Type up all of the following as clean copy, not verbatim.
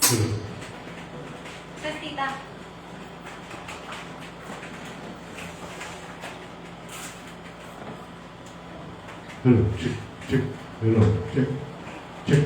Yes, tita. check, check, check, check.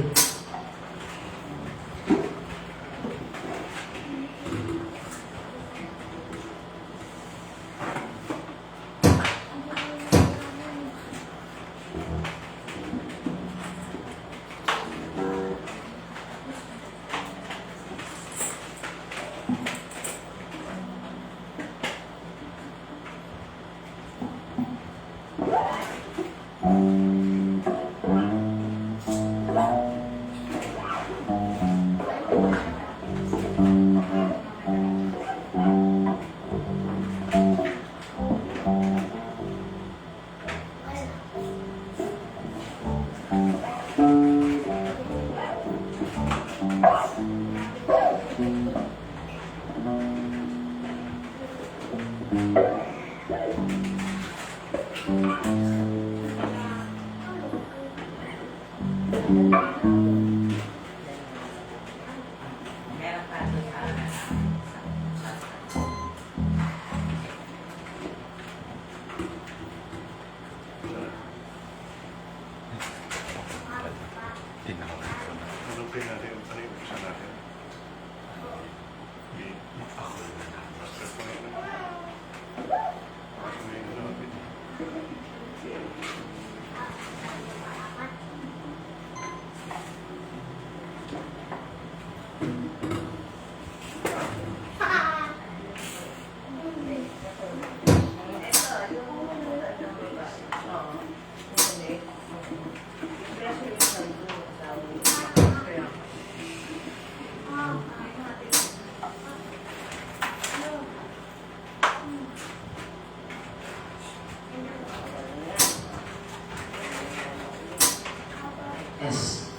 Hanapin natin ang isa natin. Yes.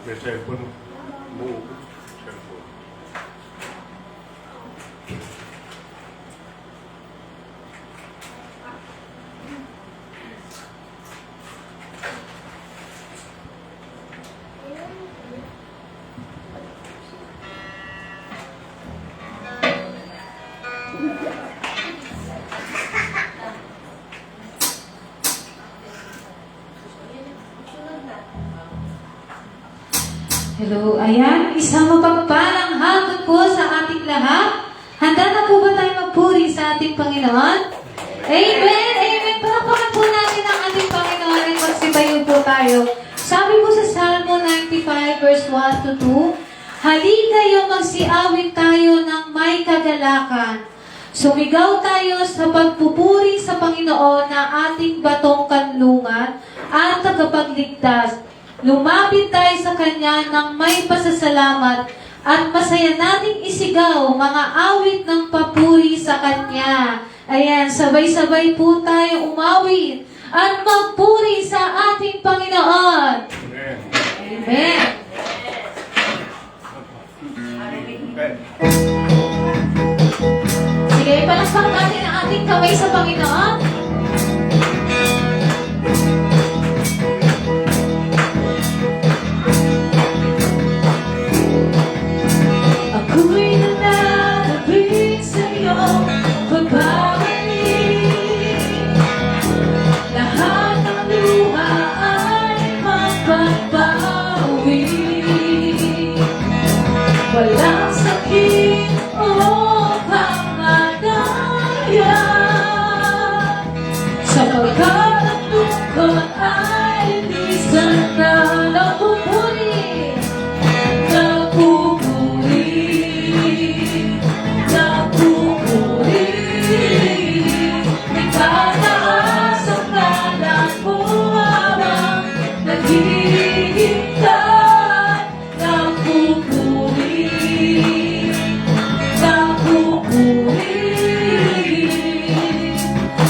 May cellphone mo. Cellphone. Hello, ayan, isang mapagpalang hapon po sa ating lahat. Handa na po ba tayo magpuri sa ating Panginoon? Amen, amen. Palakpakan po natin ang ating Panginoon at magsibayo po tayo. Sabi po sa Salmo 95 verse 1 to 2, "Hali kayo, magsiawit tayo ng may kagalakan. Sumigaw tayo sa pagpupuri sa Panginoon na ating batong kanlungan at tagapagligtas. Lumapit tayo sa Kanya ng may pasasalamat at masaya nating isigaw mga awit ng papuri sa Kanya." Ayan, sabay-sabay po tayo umawit at magpuri sa ating Panginoon. Amen. Amen. Sige, palakpak natin ang ating kamay sa Panginoon. Ako'y nananabik sa iyong pagbabalik. Lahat ng luha ay magbabawi. Walang sakit o panganaya, sapagkat ang lungkot ay minsan na napupuri. Itataas ang ngalan mo habang naghihintay.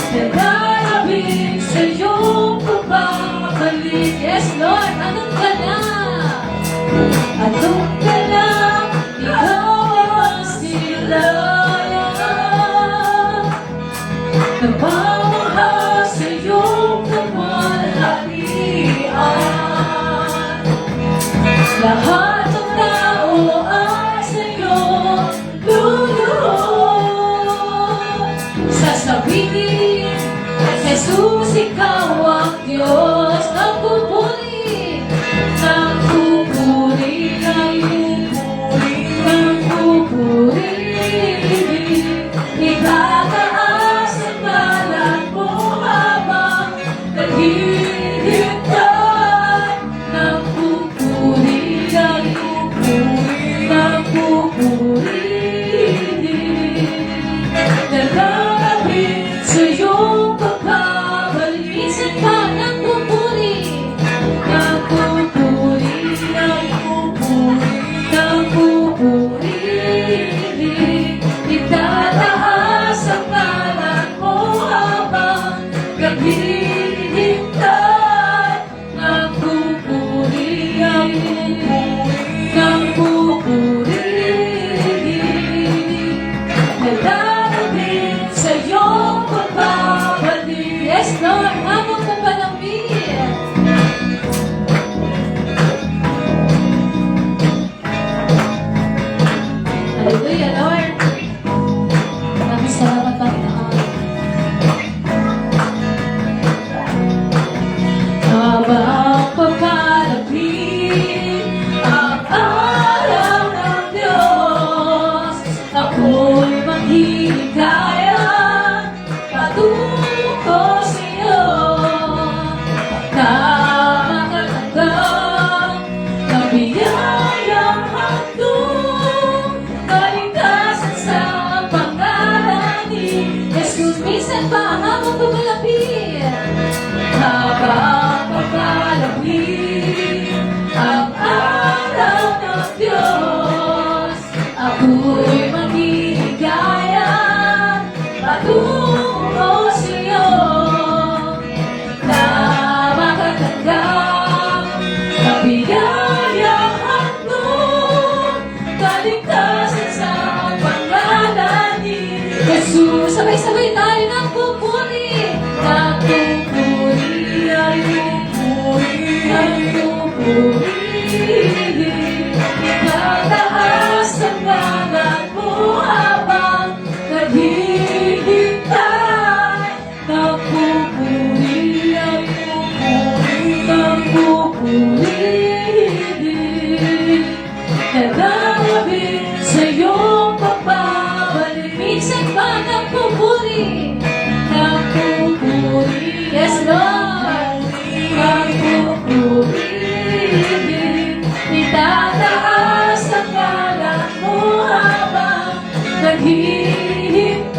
Nagalabing sa iyong pagbabalik. Yes, Lord, anong ka na? Lahat ng tao ay sa'yo luluhod. Sasabihin, Jesus, ikaw ang Diyos. Nagpupuri, nagpupuri, nagpupuri, nagpupuri. Itataas ang ngalan mo habang naghihintay. Nagpupuri, nagpupuri, nagpupuri. Nalalapit sa iyong pagbabalik. Minsan pa nagpupuri, nagpupuri, nagpupuri, nagpupuri. Itataas ang ngalan mo habang naghihintay. Nagpupuri, nagpupuri, nagpupuri. Nalalapit sa iyong pagbabalik. Yes, Lord, habang papalapit. Hallelujah, Lord. Maraming salamat, Panginoon. Habang papalapit ang araw ng Diyos, ako'y maghihiligaya patungo sa iyo. Na makatanggap ng biyayang handog, kaligtasan sa pangalan ni Jesus. Minsan pa habang papalapit, habang papalapit ang araw ng Diyos, ako'y maghihiligaya patungo sa iyo. Na makatanggap ng biyayang handog, kaligtasan sa pangalan ni Jesus. Sabay-sabay tayo nagpupuri, nagpupuri, nagpupuri, nagpupuri. Itataas ang ngalan mo habang naghihintay. Nagpupuri, nagpupuri, nagpupuri. Nalalapit sa iyong pagbabalik. Minsan pa nagpupuri, nagpupuri. Yes, Lord. Nagpupuri. Itataas ang ngalan mo habang naghihintay.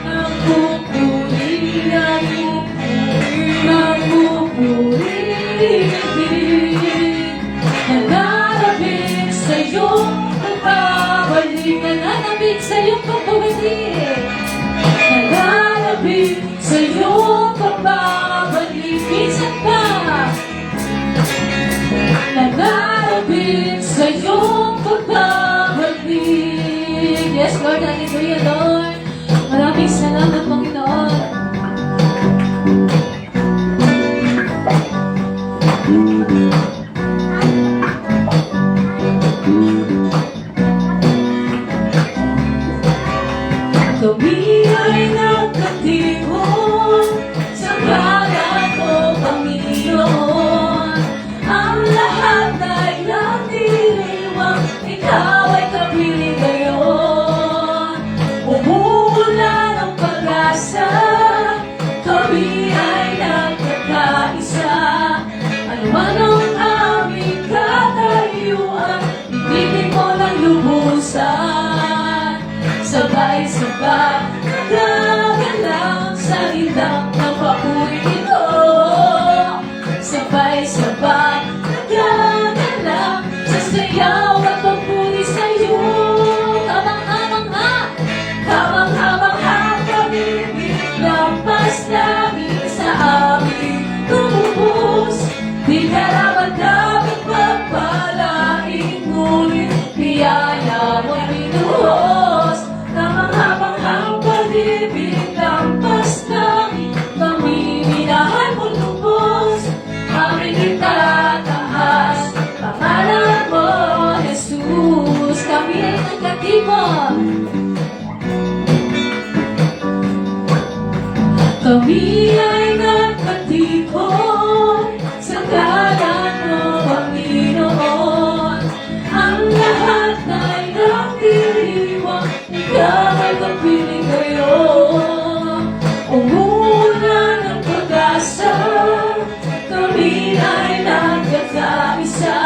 Nagpupuri, nagpupuri, nagpupuri. Nananapit sa iyong pagbabalik. Nananapit sa iyong pagbabalik. Nananapit sa iyong pagbabalik. Minsan pa nananapit sa iyong pagbabalik. Yes, Lord. Hallelujah, Lord. Maraming salamat, Panginoon. Kami ay nagkatipon sa ngalan mo, Panginoon. Ang lahat ay nagdiriwang, ikaw ay kapiling ngayon. Umuulan ang pag-asa, kami ay nagkakaisa. Ano man ang aming katayuan, ibigin mo ng lubusan. Sabay-sabay, nagagalang sa indang ng papuwi ito. Sabay-sabay, nagagalang sa sayaw at papuwi sa'yo. Kamang-hamang-ha, kamang-hamang-ha, pag-ibig, lampas namin sa aming tubos. Di karaman dapat pagpalain, ngunit biyaya mo'y binuhos. Kamang-hamang-ha, Kami ay nagpatipon sa ngalan mo, Panginoon. Ang lahat ay nagdiriwang, ikaw ay kapiling ngayon. Umuna ng pag-asa, kami ay nagkakaisa.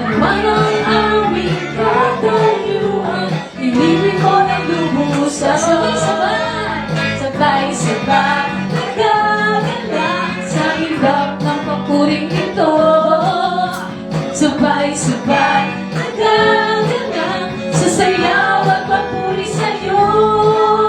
Ang manang aming katayuan, inibig ko ng lubusan. Sabay-sabay, nagaganda sa hirap ng papuring ito. Sabay-sabay, nagaganda sa sayaw at papuri sa'yo.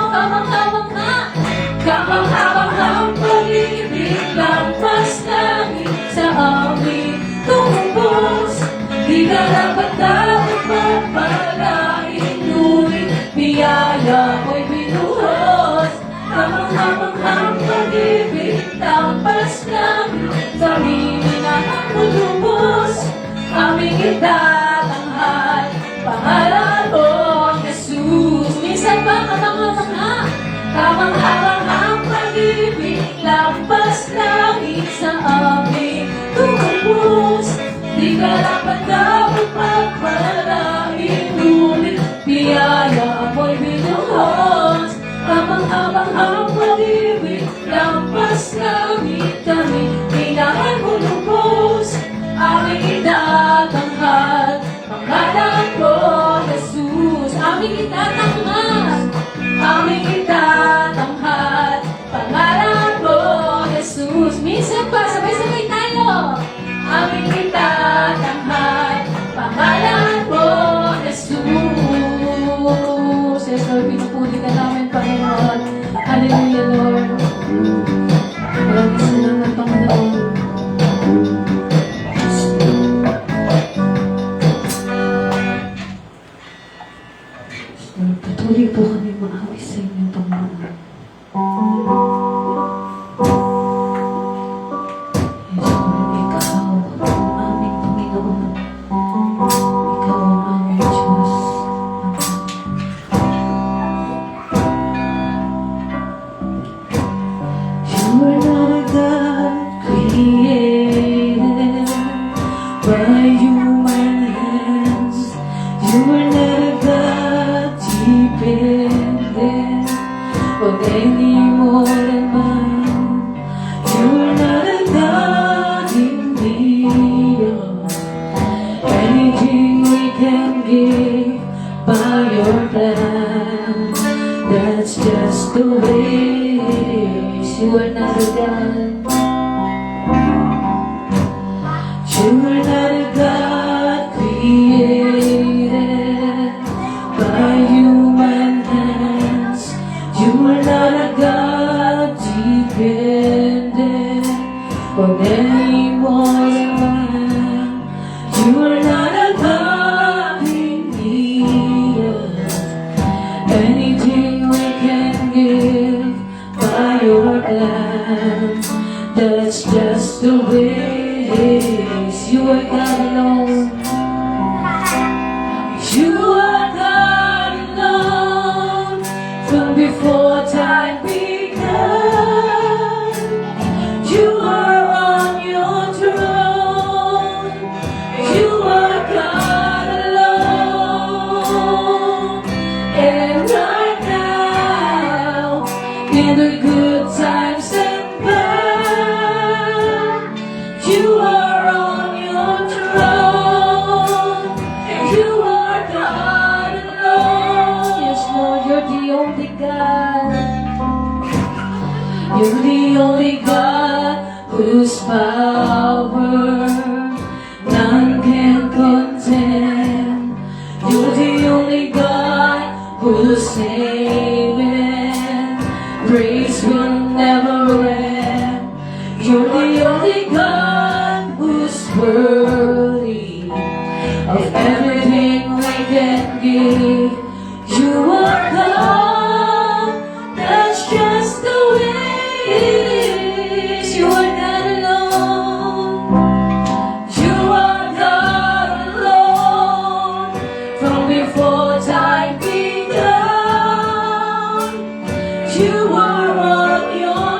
Kamang-kamang nga, kamang-kamang ang pag-ibig, lampas langit sa amin tumubos. Di ka dapat dapat magpalain, ngunit biyaya mo'y binuhos. Kamang-kamang ang pag-ibig, lampas langit sa amin inamulubos. Aming itatanghal, pangalan mo, Jesus. Minsan ba kamang-kamang nga, kamang-kamang ang pag-ibig, lampas langit sa amin tumubos. Di ka dapat magpalain, ngunit biyaya mo'y binuhos. Kamang-kamang ang pag-ibig, lampas langit kami inahan mo lubos. Aming itatanghal, pangalan mo, Jesus. Aming itatanghal, aming itatanghal, pangalan mo, Jesus. Minsan pa, sabay-sabay tayo. Aming itatanghal, pangalan mo, Jesus. Yes, Lord, pinupuli ka namin, Panginoon. Hallelujah, Lord. Maraming salamat, Panginoon. Lord, patuloy po kami maawi sa inyo, Panginoon. Yes, Lord, ikaw ang aming Panginoon. Ikaw ang aming Diyos. You are not a God created by human hands. You are not a God dependent on any mortal man. You are not a God in need of anything we can give by your plan. That's just the way it is. You are not a God. You are not a God created by human hands. You are not a God dependent on any mortal man. You are not a God in need of anything we can give by your plan. That's just the way it is. You are God alone. You are God alone from before time began. You are on your throne. You are God alone. And right now, in the good times and bad, you are on your throne. You are God alone. Yes, Lord, you're the only God. You're the only God whose power none can contend. You're the only God who's saving. Praise will never end. You're the only God who's worthy of everything we can give. You are God, that's just the way it is. You are not alone. You are God alone from before time began. You are on your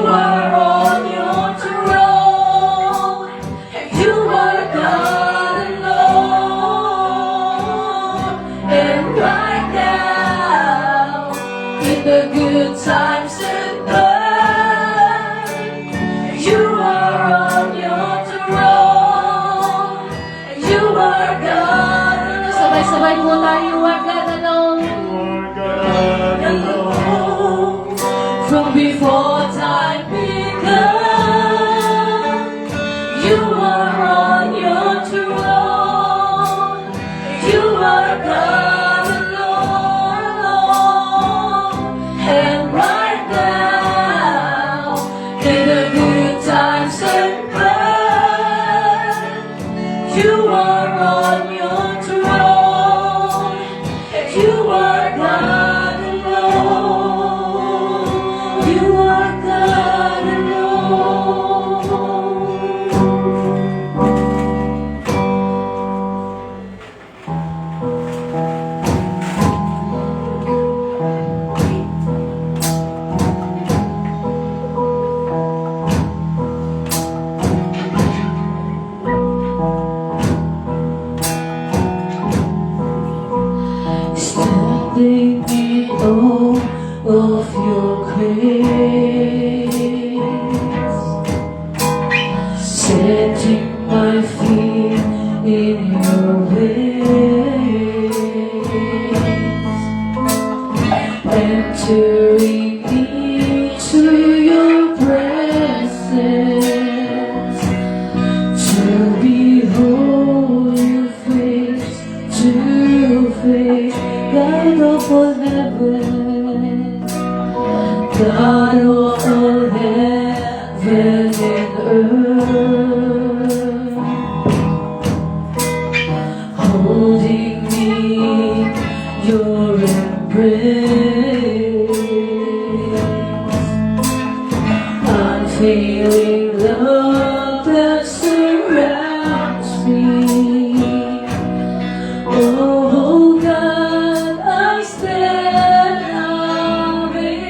are on your throne, and you are God alone. And right now, in the good times and bad, you are on your throne, and you are God alone. Sabay-sabay po tayo, you are God alone. Alone. From before time began, you are on your throne. You are God alone. And right now, in the good times and bad, you are on your throne. You are God alone. You are God standing in awe of your grace, setting my feet in your ways, entering into your presence, to behold you face to face. God of all heaven, God of all heaven and earth, holding me in your embrace, unfailing love that surrounds me. Oh God, I stand amazed.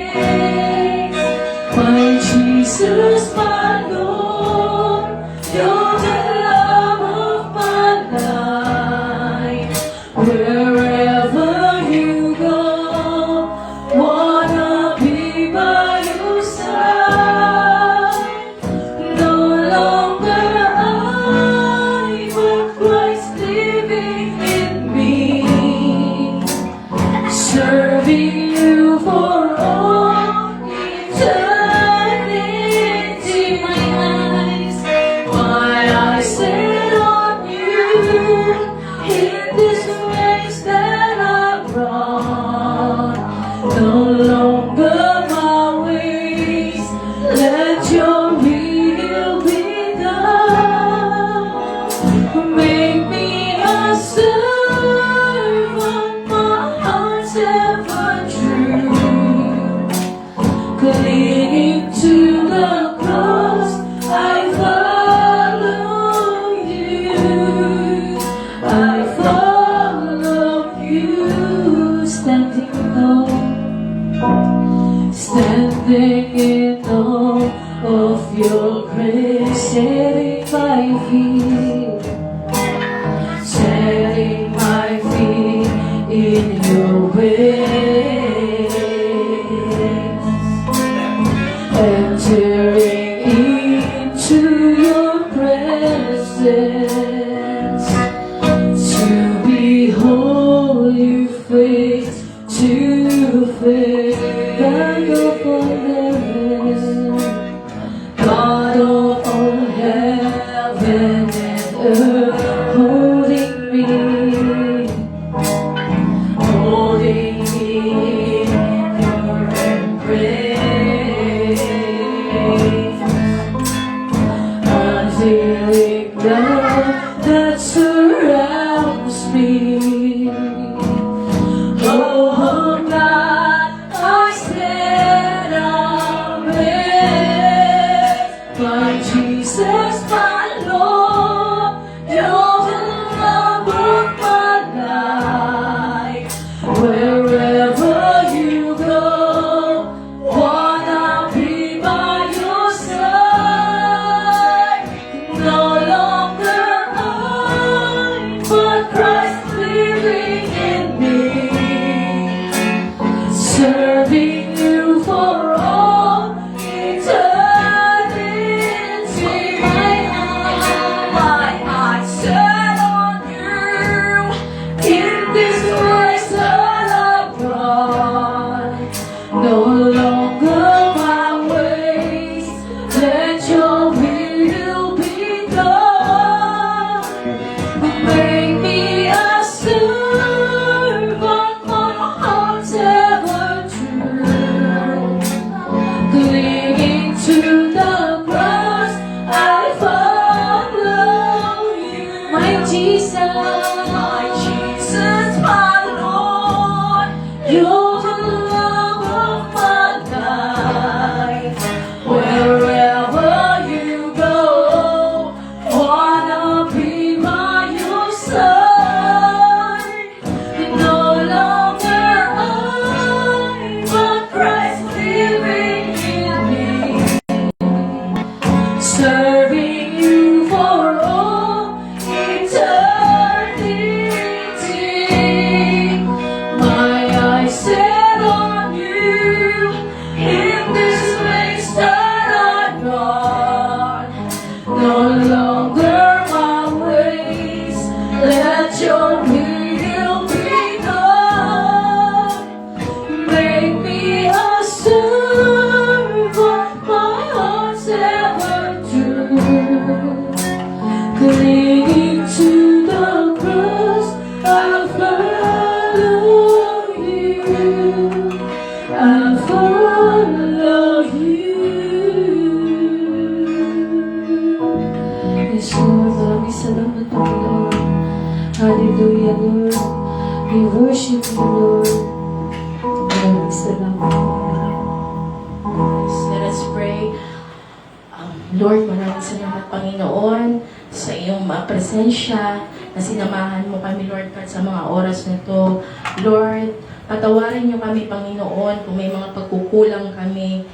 My Jesus, my Lord, you're the love of my life. Wherever you go, wanna be by your side. No longer I, but Christ living in me, serving you for all eternity. My eyes set on you in this race that I run. No longer my ways, let your will be done. Make me a servant, my heart's ever true, clinging to the cross. I follow you, I follow you, standing in awe of your grace, setting my feet in your ways, entering into your presence, to behold you face to face. God of all heaven, God of all heaven and earth, holding me in your embrace, unfailing love We worship you, Lord. Maraming salamat. Let us pray. Lord, maraming salamat, Panginoon, sa iyong presensya na sinamahan mo kami, Lord, God, sa mga oras na to. Lord, patawarin niyo kami, Panginoon, kung may mga pagkukulang kami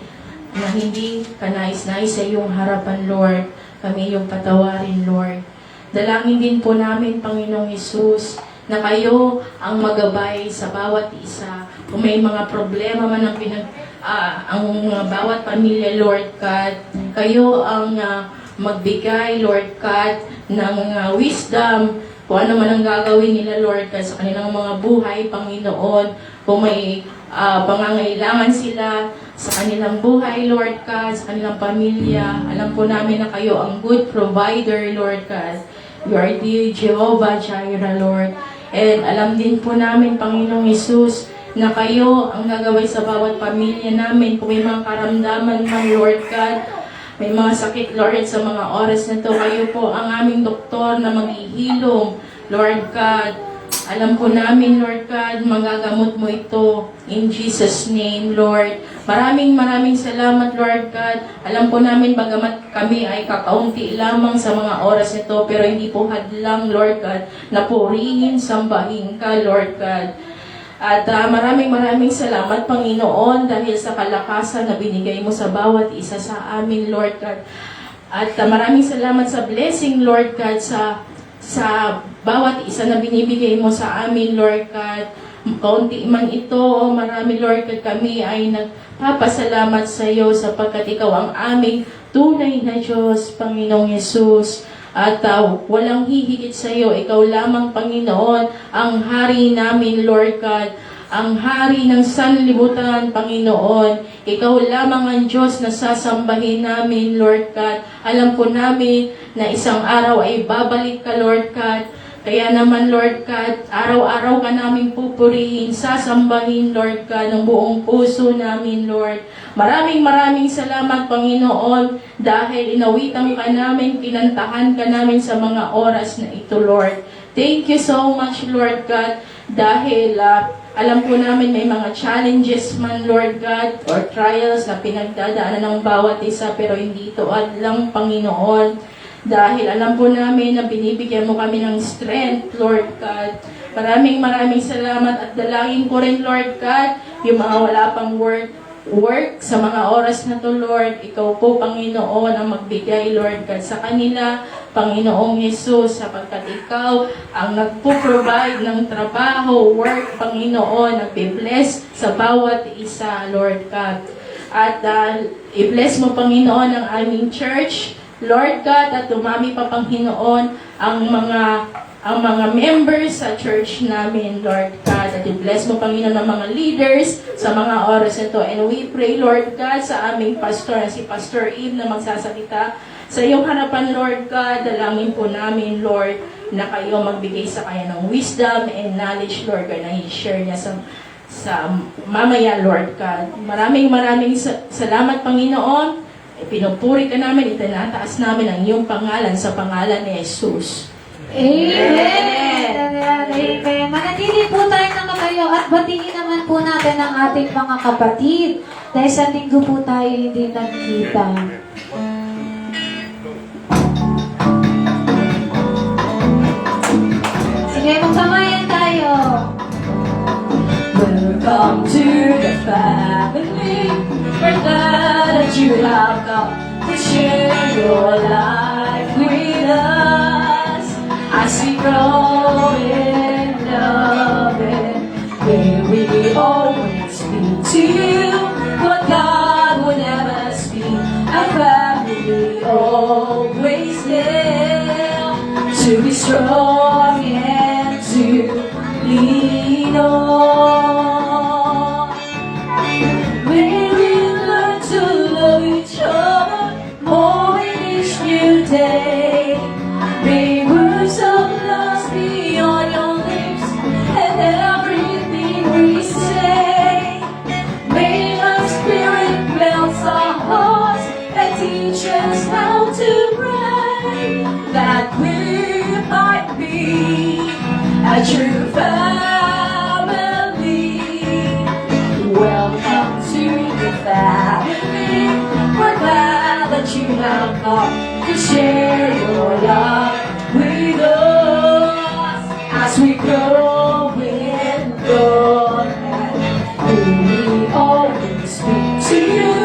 na hindi kanais-nais sa iyong harapan, Lord. Kami iyong patawarin, Lord. Dalangin din po namin, Panginoong Hesus, na kayo ang magabay sa bawat isa. Kung may mga problema man ang bawat pamilya, Lord God, kayo ang magbigay, Lord God, ng wisdom, kung ano man ang gagawin nila, Lord God, sa kanilang mga buhay, Panginoon. Kung may pangangailangan sila sa kanilang buhay, Lord God, sa kanilang pamilya, alam po namin na kayo ang good provider, Lord God. You are the Jehovah Jireh, Lord. And alam din po namin, Panginoong Hesus, na kayo ang gagawin sa bawat pamilya namin. Kung may mga karamdaman man, Lord God, may mga sakit, Lord, sa mga oras na to, kayo po ang aming doktor na maghihilom, Lord God. Alam po namin, Lord God, magagamot mo ito in Jesus' name, Lord. Maraming salamat, Lord God. Alam po namin, bagamat kami ay kakaunti lamang sa mga oras nito, pero hindi po hadlang, Lord God, na purihin, sambahin ka, Lord God. At maraming salamat, Panginoon, dahil sa kalakasan na binigay mo sa bawat isa sa amin, Lord God. At maraming salamat sa blessing, Lord God, sa bawat isa na binibigay mo sa amin, Lord God. Kaunti man ito, marami, Lord God, kami ay nagpapasalamat sa iyo sapagkat ikaw ang aming tunay na Diyos, Panginoong Hesus. At walang hihigit sa iyo, ikaw lamang, Panginoon, ang hari namin, Lord God, ang hari ng sanlibutan, Panginoon. Ikaw lamang ang Diyos na sasambahin namin, Lord God. Alam po namin na isang araw ay babalik ka, Lord God. Kaya naman, Lord God, araw-araw ka namin pupurihin, sasambahin, Lord God, ng buong puso namin, Lord. Maraming salamat, Panginoon, dahil inawitan ka namin, kinantahan ka namin sa mga oras na ito, Lord. Thank you so much, Lord God, dahil alam po namin may mga challenges man, Lord God, or trials na pinagdadaanan ng bawat isa, pero hindi ito lang, Panginoon. Dahil alam po namin na binibigyan mo kami ng strength, Lord God. Maraming salamat at dalangin ko rin, Lord God, yung mga wala pang work sa mga oras na to, Lord. Ikaw po, Panginoon, ang magbigay, Lord God, sa kanila, Panginoong Hesus, sapagkat ikaw ang nagpo-provide ng trabaho, work, Panginoon, nagbe-bless sa bawat isa, Lord God. At i-bless mo, Panginoon, ang aming church, Lord God, at dumami pa, Panginoon, ang mga members sa church namin, Lord God. At i-bless mo, Panginoon, ang mga leaders sa mga oras na ito. And we pray, Lord God, sa aming pastor, na si Pastor Eve na magsasalita sa iyong harapan, Lord God. Dalangin po namin, Lord, na kayo magbigay sa kanya ng wisdom and knowledge, Lord God, na i-share niya sa mamaya, Lord God. Maraming salamat, Panginoon. Pinupuri ka namin, itinataas namin ang iyong pangalan sa pangalan ni Jesus. Amen! Amen! Manatili po tayo ng katayo at batiin naman po natin ang ating mga kapatid dahil sa linggo po tayo hindi nagkita. Sige, magsamayan tayo. Welcome to the family. We're glad that you have come to share your life with us. As we grow in love, may we always speak to you what God would never speak. A family always there to be strong and to lean on. May we learn to love each other more in each new day. May words of love be on your lips and everything we say. May our spirit melt our hearts and teach us how to pray, that we might be a true family. you have come to share your love with us as we grow in God. We always speak to you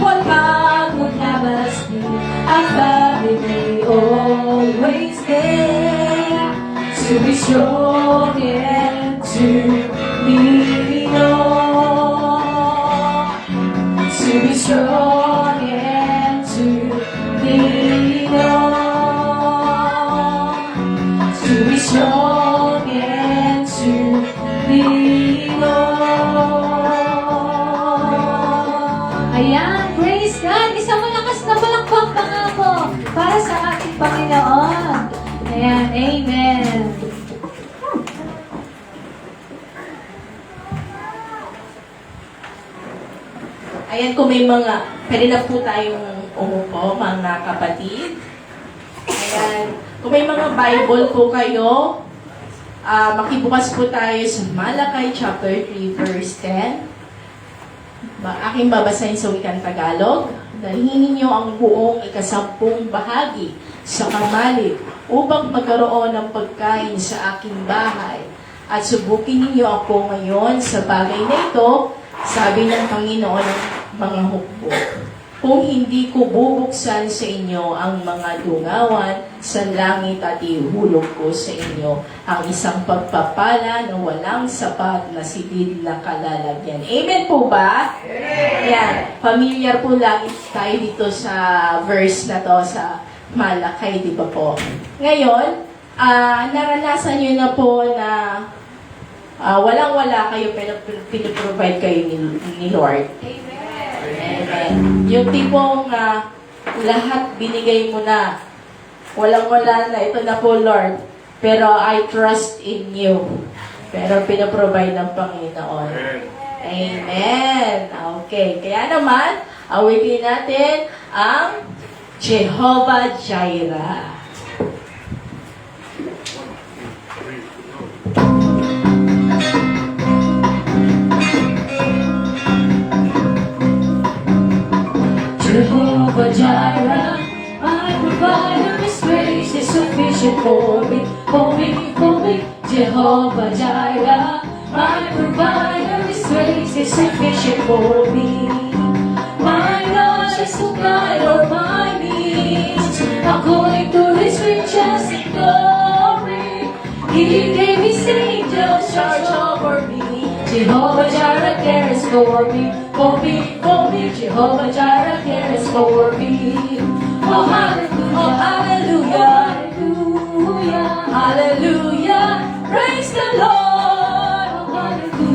what God would have us be, and that we may always there to be strong and to lean on, to be strong and to lean on, to be strong and to lean on. Ayan, praise God. Isang malakas na palakpak pangako para sa ating Panginoon. Ayan, amen. Ayan, kung may mga, pwede na po tayong umupo, mga kapatid. Ayan, kung may mga Bible po kayo, makibukas po tayo sa Malakay chapter 3 verse 10. Aking babasahin sa wikang Tagalog. Dalhin ninyo ang buong ikasampung bahagi sa kamalig upang magkaroon ng pagkain sa aking bahay. At subukin ninyo ako ngayon sa bagay na ito, sabi ng Panginoon ng mga hukbo. Kung hindi ko bubuksan sa inyo ang mga dungawan sa langit at ihulog ko sa inyo ang isang pagpapala na walang sapat na silid na kalalagyan. Amen po ba? Amen! Yan. Familiar po lagi tayo dito sa verse na to sa Malakay, di ba po? Ngayon, naranasan nyo na po na walang-wala kayo pero piniprovide kayo ni Lord. Amen. Yung tipong lahat binigay mo na, walang-wala na, ito na po Lord, pero I trust in you. Pero pinaprovide ng Panginoon. Amen. Okay, kaya naman, awitin natin ang Jehovah Jireh. Jehovah Jireh, my provider, His grace is sufficient for me, for me, for me. Jehovah Jireh, my provider, His grace is sufficient for me. My God is supply all my needs, according to His riches and glory. He gave His angels charge over me. Jehovah Jireh cares for me, for me, for me. Jehovah Jireh cares for me. Oh hallelujah, oh hallelujah, hallelujah, hallelujah. Praise the Lord.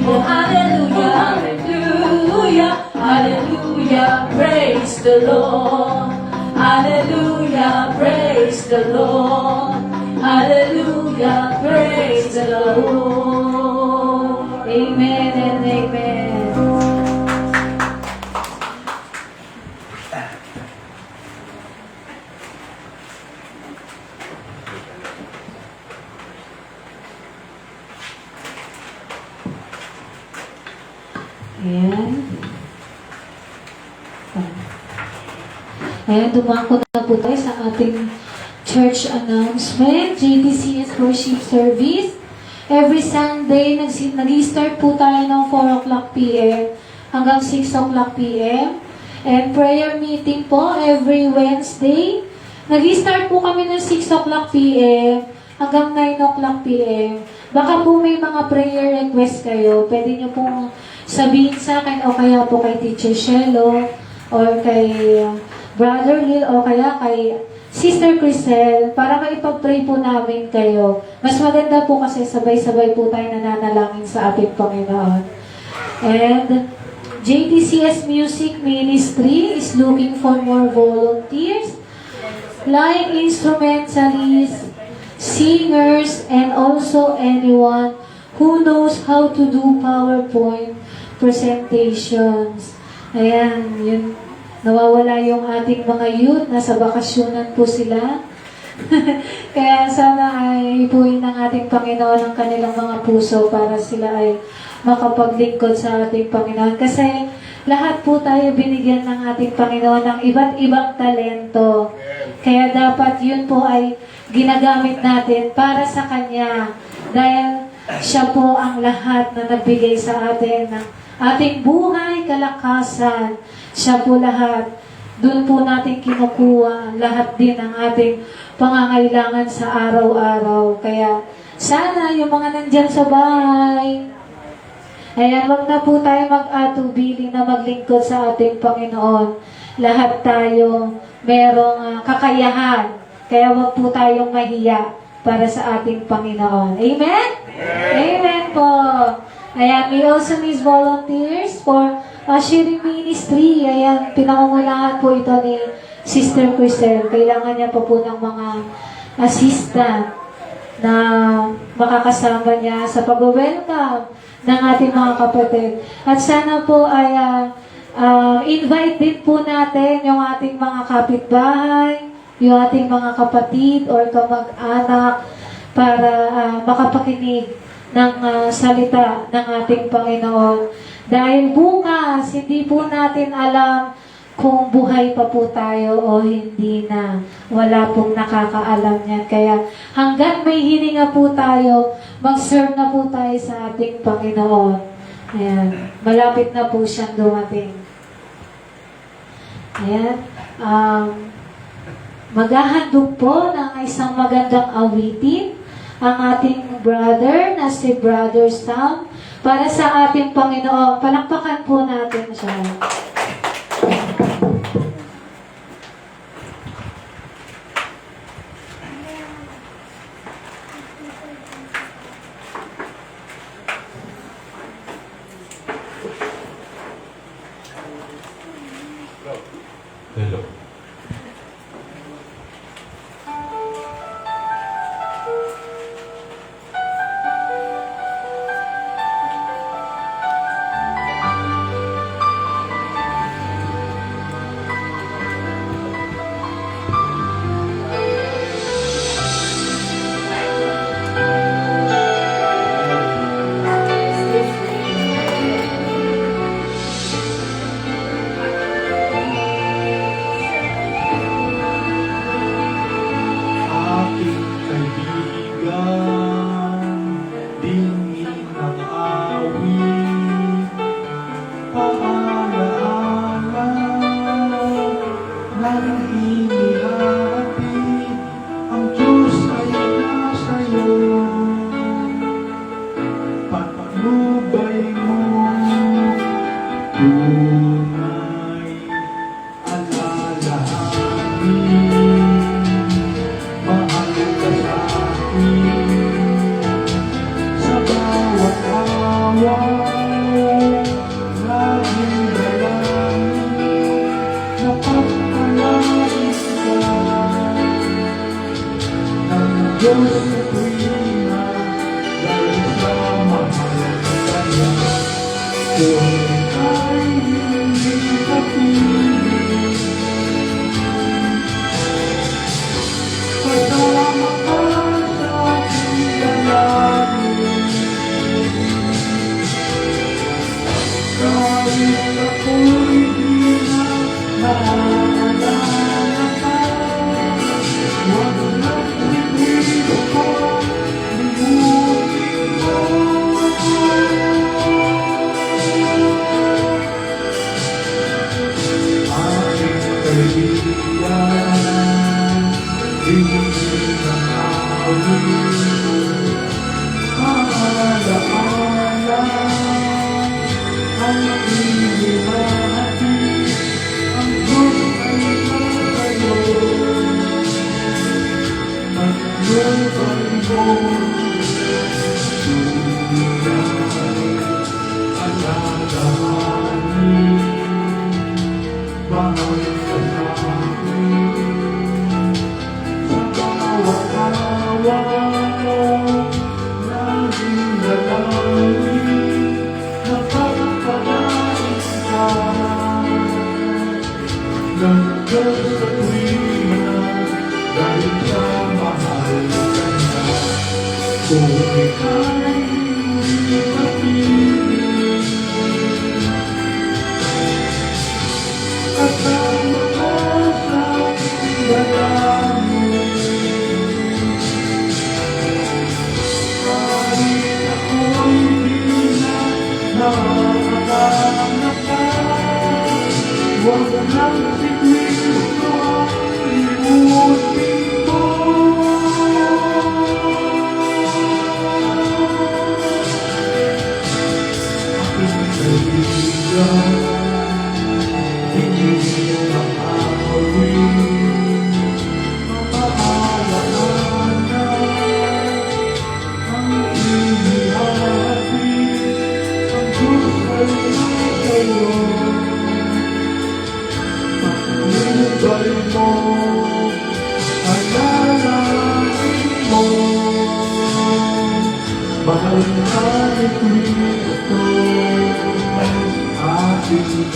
Oh hallelujah, hallelujah, hallelujah, hallelujah. Praise the Lord. Hallelujah, praise the Lord. Hallelujah, praise the Lord. Amen and amen. Ayan. Ayan, dumako na po tayo sa ating church announcement, JTCS Worship Service. Every Sunday, nag-start po tayo ng 4 o'clock p.m. hanggang 6 o'clock p.m. And prayer meeting po every Wednesday. Nag-start po kami ng 6 o'clock p.m. hanggang 9 o'clock p.m. Baka po may mga prayer request kayo. Pwede nyo pong sabihin sa akin o kaya po kay Teacher Shelo or kay Brother Lil o kaya kay Sister Crisel para maipag-pray po namin kayo. Mas maganda po kasi sabay-sabay po tayo nananalangin sa ating Panginoon. And JTCS Music Ministry is looking for more volunteers, flying instrumentalists, singers, and also anyone who knows how to do PowerPoint presentations. Ayan, yun. Nawawala yung ating mga youth, nasa bakasyonan po sila. Kaya sana ay ipuin ng ating Panginoon ang kanilang mga puso para sila ay makapaglingkod sa ating Panginoon. Kasi lahat po tayo binigyan ng ating Panginoon ng iba't ibang talento. Kaya dapat yun po ay ginagamit natin para sa Kanya. Dahil siya po ang lahat na nagbigay sa atin ng ating buhay, kalakasan. Siya po lahat. Doon po natin kinukuha lahat din ng ating pangangailangan sa araw-araw. Kaya sana yung mga nandyan sa bahay, ayan, wag na po tayo mag-atubili na maglingkod sa ating Panginoon. Lahat tayo merong kakayahan. Kaya wag po tayong mahiya para sa ating Panginoon. Amen? Amen po. Ayan, we also need volunteers for sharing ministry. Ayan, pinangungunahan po ito ni Sister Cristel. Kailangan niya pa po ng mga assistant na makakasama niya sa pag-welcome ng ating mga kapatid. At sana po ay invite din po natin yung ating mga kapitbahay, yung ating mga kapatid or kamag-anak para makapakinig ng salita ng ating Panginoon. Dahil bukas, hindi po natin alam kung buhay pa po tayo o hindi na. Wala pong nakakaalam niyan. Kaya hanggat may hininga po tayo, mag-serve na po tayo sa ating Panginoon. Ayan. Malapit na po siyang dumating. Ayan. Maghahandog po ng isang magandang awitin ang ating brother na si Brother Sam para sa ating Panginoon. Palakpakan po natin siya. Hello. Aking kaibigan, dingin ng awit, paalaala ng inihatid, ang Diyos ay nasa'yo, patnubay mo, tunay alalahanin. Mahal ka sa'kin sa bawat away, laging dalangin, napagpalais ka ng Diyos sa tuwina, dahil sa mahal ka niya. Kung ika'y hindi kapiling, kasama ka sa aking dalangin. Kahit ako'y di na naaalala ka, huwag na't ibig ko limutin mo. Aking kaibigan, dingin ng awit, paalaala ang inihatid, ang Diyos ay nasa'yo, patnubay mo, tunay alalahanin, mahal ka sa'kin. Bawat araw, laging dalangin, napagpalais ka ng Diyos sa tuwina, dahil sa mahal ka niya. Kung ika'y hindi kapiling,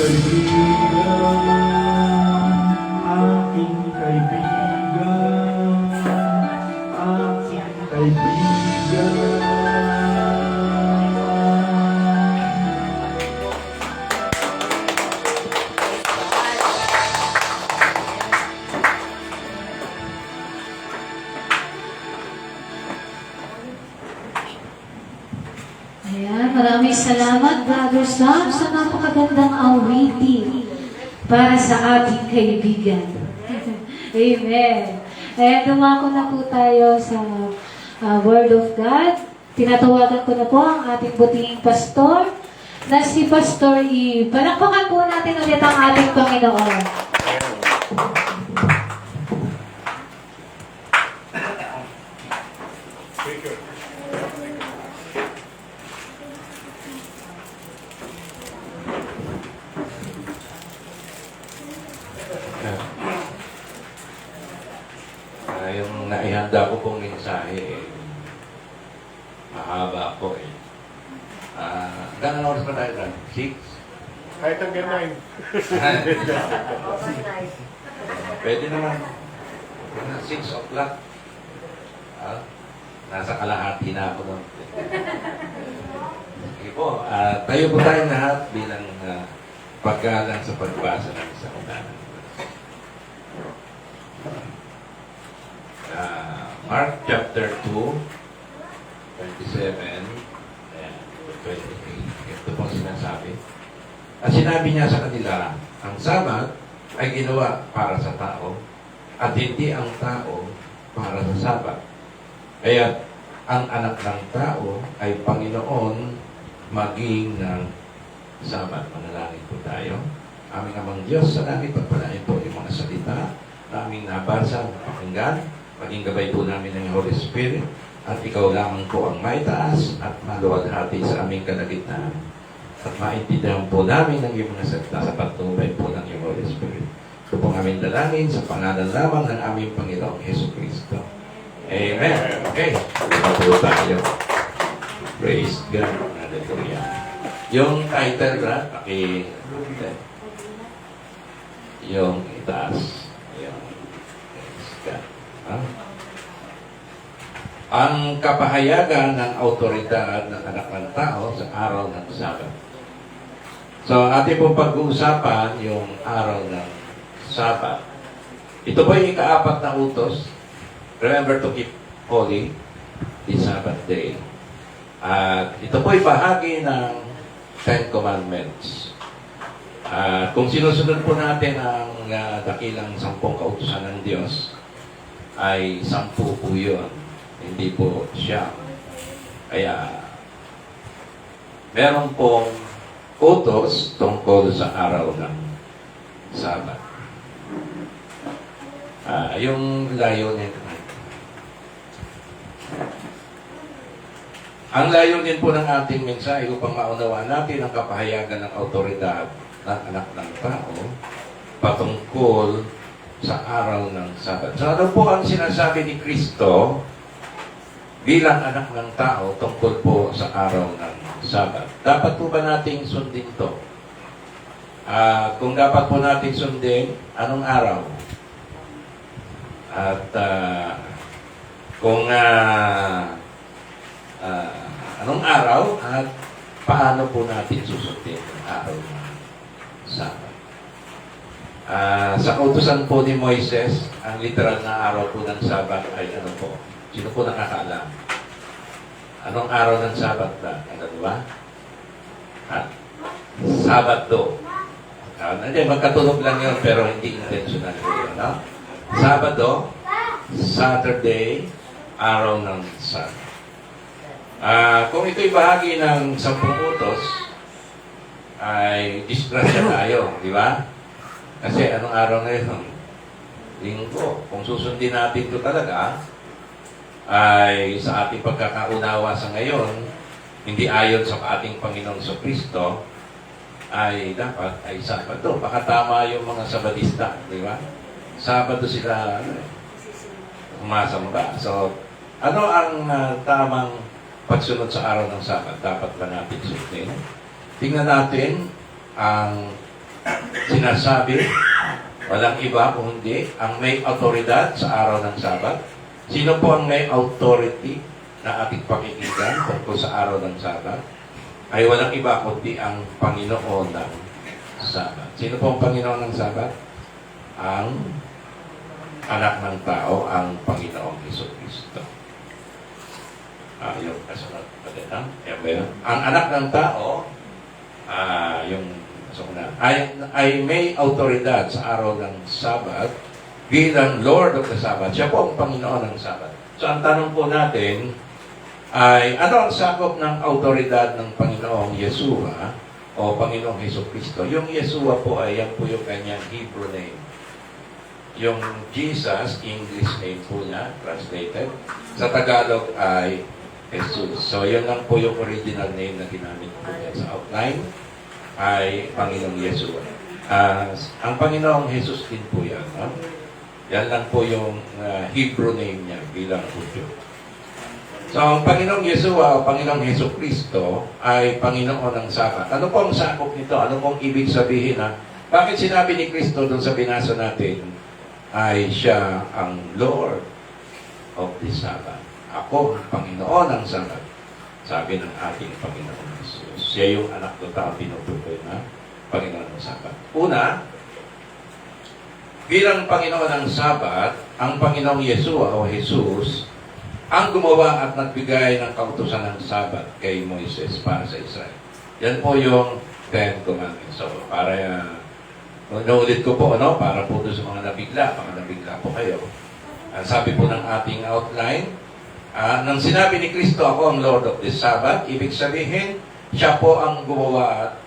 aking kaibigan, aking kaibigan. Ayan, maraming salamat, Brother Sam, sa napakagandang awitin para sa ating kaibigan. Amen. Ayan, dumako na po tayo sa Word of God. Tinatawagan ko na po ang ating buting pastor na si Pastor Eve. Palakpakan po natin ulit ang ating Panginoon. Thank you. Yung naihanda ko pong mensahe, mahaba po eh. Gano'n oras pa tayo dyan? 6? Kahit hanggang 9. Pwede naman. 6 o'clock. Nasa kalahati na ako nun. Sige po, tayo po tayong lahat bilang paggalang sa pagbasa ng isang unahan. Mark chapter 2, 27, and 28. Ito po sinasabi. At sinabi niya sa kanila, ang Sabat ay ginawa para sa tao, at hindi ang tao para sa Sabat. Kaya ang anak ng tao ay Panginoon maging ng Sabat. Manalangin po tayo. Aming amang Diyos, sa langit, pagpalain po yung mga salita na aming nabasa, pakinggan. Maging gabay po namin ng Holy Spirit at ikaw lamang po ang may taas at maluwalhati sa aming kalagitnaan. At maintindihan po namin ang iyong mga salita sa pagtubay po ng iyong Holy Spirit. Ito pong aming dalangin sa pangalan lamang ng aming Panginoong Hesus Kristo. Amen. Okay. Ito po tayo. Praise God. Hallelujah. Yung title, Brad, yung itaas. Yung praise God. Ang kapahayagan ng autoridad ng anak ng tao sa araw ng Sabat. So, ating pong pag-uusapan yung araw ng Sabat. Ito po yung ika-4 na utos. Remember to keep holy the Sabbath day. At ito po yung bahagi ng 10 Commandments. Kung sinusunod po natin ang dakilang 10 kautusan ng Diyos, ay 10 po yun. Hindi po siya. Kaya, meron pong utos tungkol sa araw ng Sabat. Yung layunin. Ang layunin po ng ating mensahe upang maunawaan natin ang kapahayagan ng autoridad ng anak ng tao patungkol sa araw ng Sabat. So ano po ang sinasabi ni Kristo bilang anak ng tao tungkol po sa araw ng Sabat? Dapat po ba nating sundin to? Kung dapat po nating sundin, anong araw? At kung anong araw at paano po natin susundin ang araw ng Sabat? Sa kautusan po ni Moises, ang literal na araw po ng Sabat ay ano po? Sino po nakakaalam? Anong araw ng Sabat ba? Ano ba? Sabado. Hindi, magkatulog lang yun, pero hindi intentional yun. No? Sabado, Saturday, araw ng Sabat. Kung ito'y bahagi ng 10 utos, ay disgrasya tayo, di ba? Kasi anong araw na yun? Linggo. Kung susundin natin ito talaga, ay sa ating pagkakaunawa sa ngayon, hindi ayon sa ating Panginoong Kristo, ay dapat ay Sabado. Baka tama yung mga Sabadista, di ba? Sabado sila umasamba. So, ano ang tamang pagsunod sa araw ng Sabat? Dapat ba natin sundin? Tingnan natin ang sinasabi, walang iba kung hindi ang may autoridad sa araw ng Sabat. Sino po ang may authority na ating pakikinggan tungkol sa araw ng Sabat? Ay walang iba kundi ang Panginoon ng Sabat. Sino po ang Panginoon ng Sabat? Ang anak ng tao, ang Panginoong Jesucristo. Yung kasunod pa din, ha? Ang anak ng tao, ay may autoridad sa araw ng Sabat bilang Lord of the Sabbath. Siya po ang Panginoon ng Sabat. So ang tanong po natin ay ano ang sakop ng autoridad ng Panginoong Yeshua o Panginoong Jesucristo? Yung Yeshua po ay yan po yung kanyang Hebrew name. Yung Jesus, English name po niya, translated. Sa Tagalog ay Jesus. So yun lang po yung original name na ginamit po niya sa outline ay Panginoong Yeshua. Ang Panginoong Jesus din po yan. No? Yan lang po yung Hebrew name niya bilang Hudyo. So, ang Panginoong Yeshua o Panginoong Jesucristo ay Panginoon ng Sabat. Ano po ang sakop nito? Ano pong ibig sabihin na bakit sinabi ni Kristo doon sa binasa natin ay siya ang Lord of the Sabbath? Ako ang Panginoon ng Sabat. Sabi ng ating Panginoon Jesus. Siya yung anak ko tao pinutukoy na Panginoon ng Sabat. Una, bilang Panginoon ng Sabat, ang Panginoong Yeshua o Jesus ang gumawa at nagbigay ng kautusan ng Sabat kay Moises para sa Israel. Yan po yung Ten Commandments. So, para naulit ko po, para po doon sa mga nabigla po kayo. Sabi po ng ating outline, nang sinabi ni Kristo, ako ang Lord of the Sabbath, ibig sabihin, siya po ang gumawa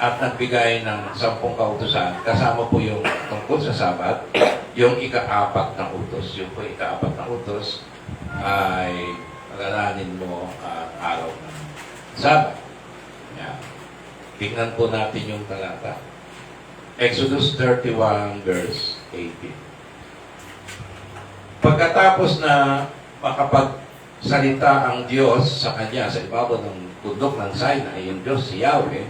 at nagbigay ng 10 kautusan. Kasama po yung tungkol sa Sabat, yung ika-4 na utos. Yung po ika-4 na utos ay pag-aranin mo ang araw ng Sabat. Yan. Tingnan po natin yung talata. Exodus 31 verse 18. Pagkatapos na makapagsalita ang Diyos sa kanya sa ibabaw ng bundok ng Sinai, yung Diyos si Yahweh,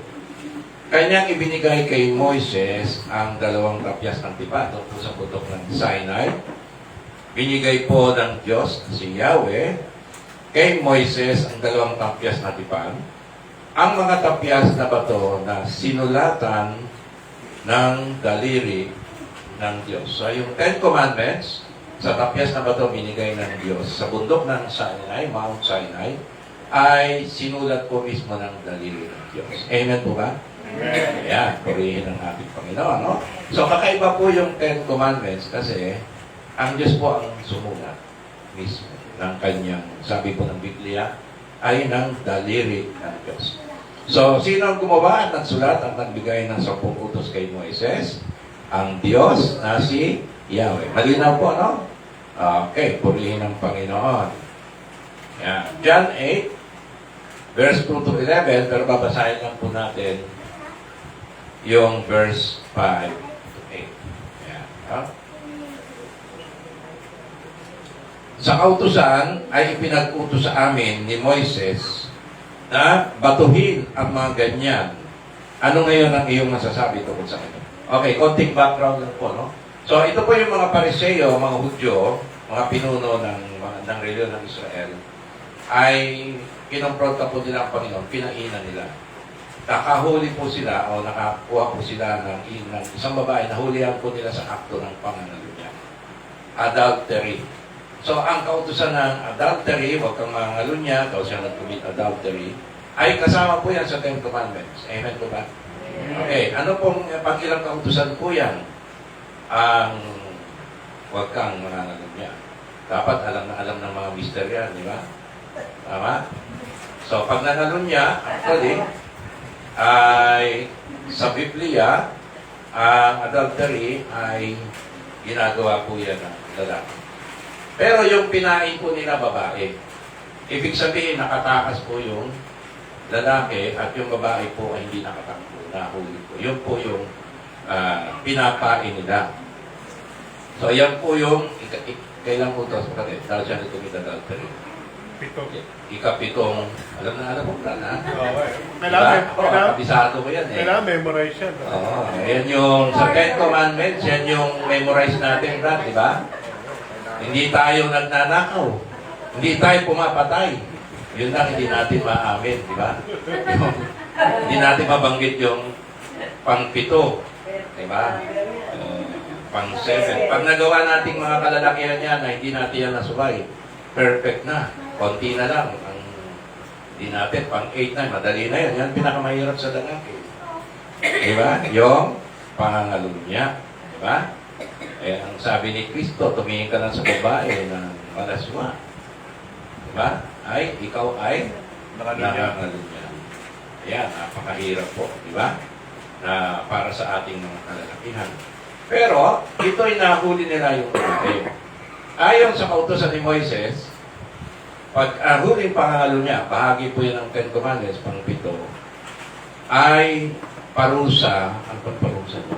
kanyang ibinigay kay Moises ang 2 tapyas ng tipan tungkol sa bundok ng Sinai. Binigay po ng Diyos si Yahweh kay Moises ang 2 tapyas na tipan. Ang mga tapyas na bato na sinulatan ng daliri ng Diyos. So yung 10 Commandments, sa tapyas na bato binigay ng Diyos sa bundok ng Sinai, Mount Sinai, ay sinulat po mismo ng daliri ng Diyos. Amen po ba? Amen. Ayan, purihin ng ating Panginoon. No? So kakaiba po yung 10 Commandments kasi ang Diyos po ang sumulat mismo ng kanyang, sabi po ng Biblia, ay ng daliri ng Diyos. So, sino ang gumawa at nagsulat at nagbigay ng 10 utos kay Moises? Ang Diyos na si Yahweh. Malinaw po, no? Okay, purihin ng Panginoon. Yan. John 8, verse 2 to 11, pero babasahin lang po natin yung verse 5 to 8. Yan. Sa kautusan ay ipinag-utos sa amin ni Moises na batuhin ang mga ganyan. Ano ngayon ang iyong masasabi tungkol sa ito? Okay, konting background lang po, no? So, ito po yung mga Pariseo, mga Hudyo, mga pinuno ng reliyon ng Israel, ay kinompronta po nila ang Panginoon, pinainan nila. Nakahuli po sila, o nakakuha po sila ng isang babae, nahulihan po nila sa akto ng pangangalunya. Adultery. So, ang kautusan ng adultery, huwag kang mangangalunya, daw siya nag-commit adultery, ay kasama po yan sa 10 Commandments. Amen po ba? Okay, ano pong pang-ilang kautusan po yan? Ang huwag kang manangalunya. Dapat alam na alam ng mga mister yan, di ba? Tama? So, pag nangalunya, actually, ay sa Biblia, ang adultery ay ginagawa po yan ng lalaki. Pero yung pinain po nila babae, ibig sabihin nakatakas po yung lalaki at yung babae po ay hindi nakatakbo, nahuli po. Yun po yung pinapain nila. So, yan po yung kailang utos, kapatid, dahil siya nag-commit adultery. Pito. Ikapitong, alam mo na. Okay. Diba? Kabisado ko yan eh. Kailangan memorize yan. Oo, yan yung sa Ten Commandments, yan yung memorize natin, Brad, di ba? Hindi tayo nagnanakaw. Hindi tayo pumapatay. Yun lang hindi natin maamin, di ba? Hindi natin mabanggit yung pang-pito, di ba? Pang-7. Pag nagawa nating mga kalalakihan yan na hindi natin yan nasubay, perfect na. Konti na lang. Hindi natin, pang-8 na, madali na yan. Yan pinakamahirap sa lalaki. Di ba? Yung pangangalunya. Di ba? Eh, ang sabi ni Kristo, tumingin ka lang sa babae ng malaswa. Di ba? Ay, ikaw ay nangangalunya. Ayan, napakahirap po. Di ba? Na para sa ating mga kalalakihan. Pero, ito'y nahuli nila yung babae. Ayon sa kautosan ni Moises, pag huling pangangalo niya, bahagi po yan ng Ten Commandments, pang-pito, ay parusa, ang pagparusa niya?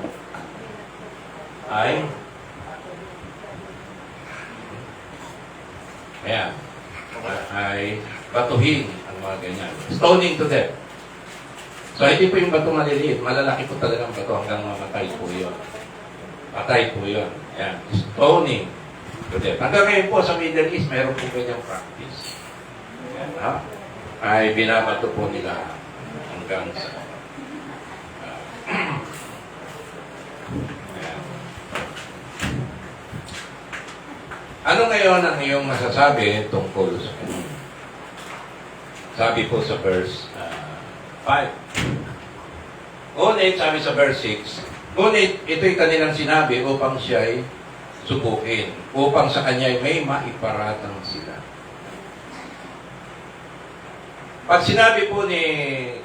Ay batuhin ang mga ganyan. Stoning to death. So, hindi po yung bato maliliit. Malalaki po talagang bato hanggang mamatay po yun. Patay po yun. Ayan. Stoning to death. Hanggang ngayon po sa Middle East, meron po ganyang practice. Ayan, ha? Ay binabato po nila hanggang sa ayan. Ano ngayon ang iyong masasabi tungkol sa kanya? Sabi po sa verse 5. Ngunit, sabi sa verse 6, ngunit ito'y kanilang sinabi upang siya'y subukin, upang sa kanya'y may maiparatang sila. Pag sinabi po ni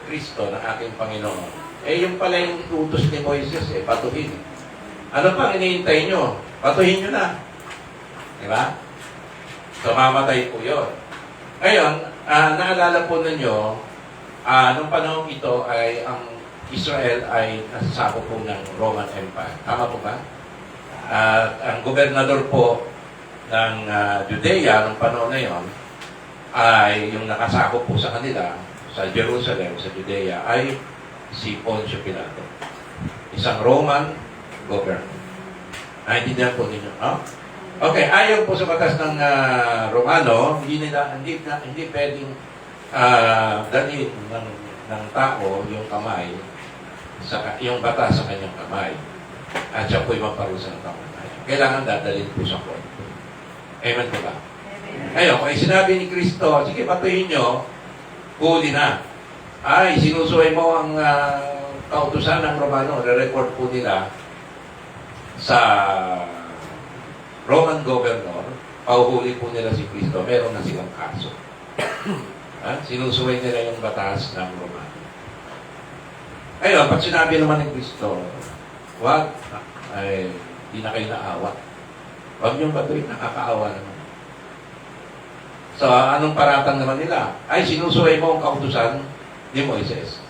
Kristo ng aking Panginoon, yung pala yung utos ni Moises, patuhin. Ano pang hinihintay nyo? Patuhin nyo na. Diba? So, mamatay po yun. Ngayon, naalala po ninyo, nung panahon ito ay ang Israel ay nasasako po ng Roman Empire. Tama po ba? Ang gobernador po ng Judea nung panahon na yon ay yung nakasako po sa kanila, sa Jerusalem, sa Judea, ay si Poncio Pilato. Isang Roman governor. Naintindihan po ninyo, no? Okay, ayon po sa batas ng Romano, hindi pwedeng dalhin ng tao yung kamay, yung batas sa kanyang kamay. At siya po'y maparusa ng kamay. Kailangan dadalhin po sa korte. Amen po ba? Ngayon, kung sinabi ni Kristo, sige, patuhin nyo, huli na. Ay, sinusuway mo ang kautusan ng Romano, re-record po nila sa Roman governor, pauhuli po nila si Kristo, meron na silang kaso. Sinusuway nila yung batas ng Romano. Ayun, pag sinabi naman ni Kristo, wag, ay, di na kayo naawa. Wag niyong batuin, nakakaawa naman. So, anong paratang naman nila? Ay, sinusuway mo ang kautusan ni Moises.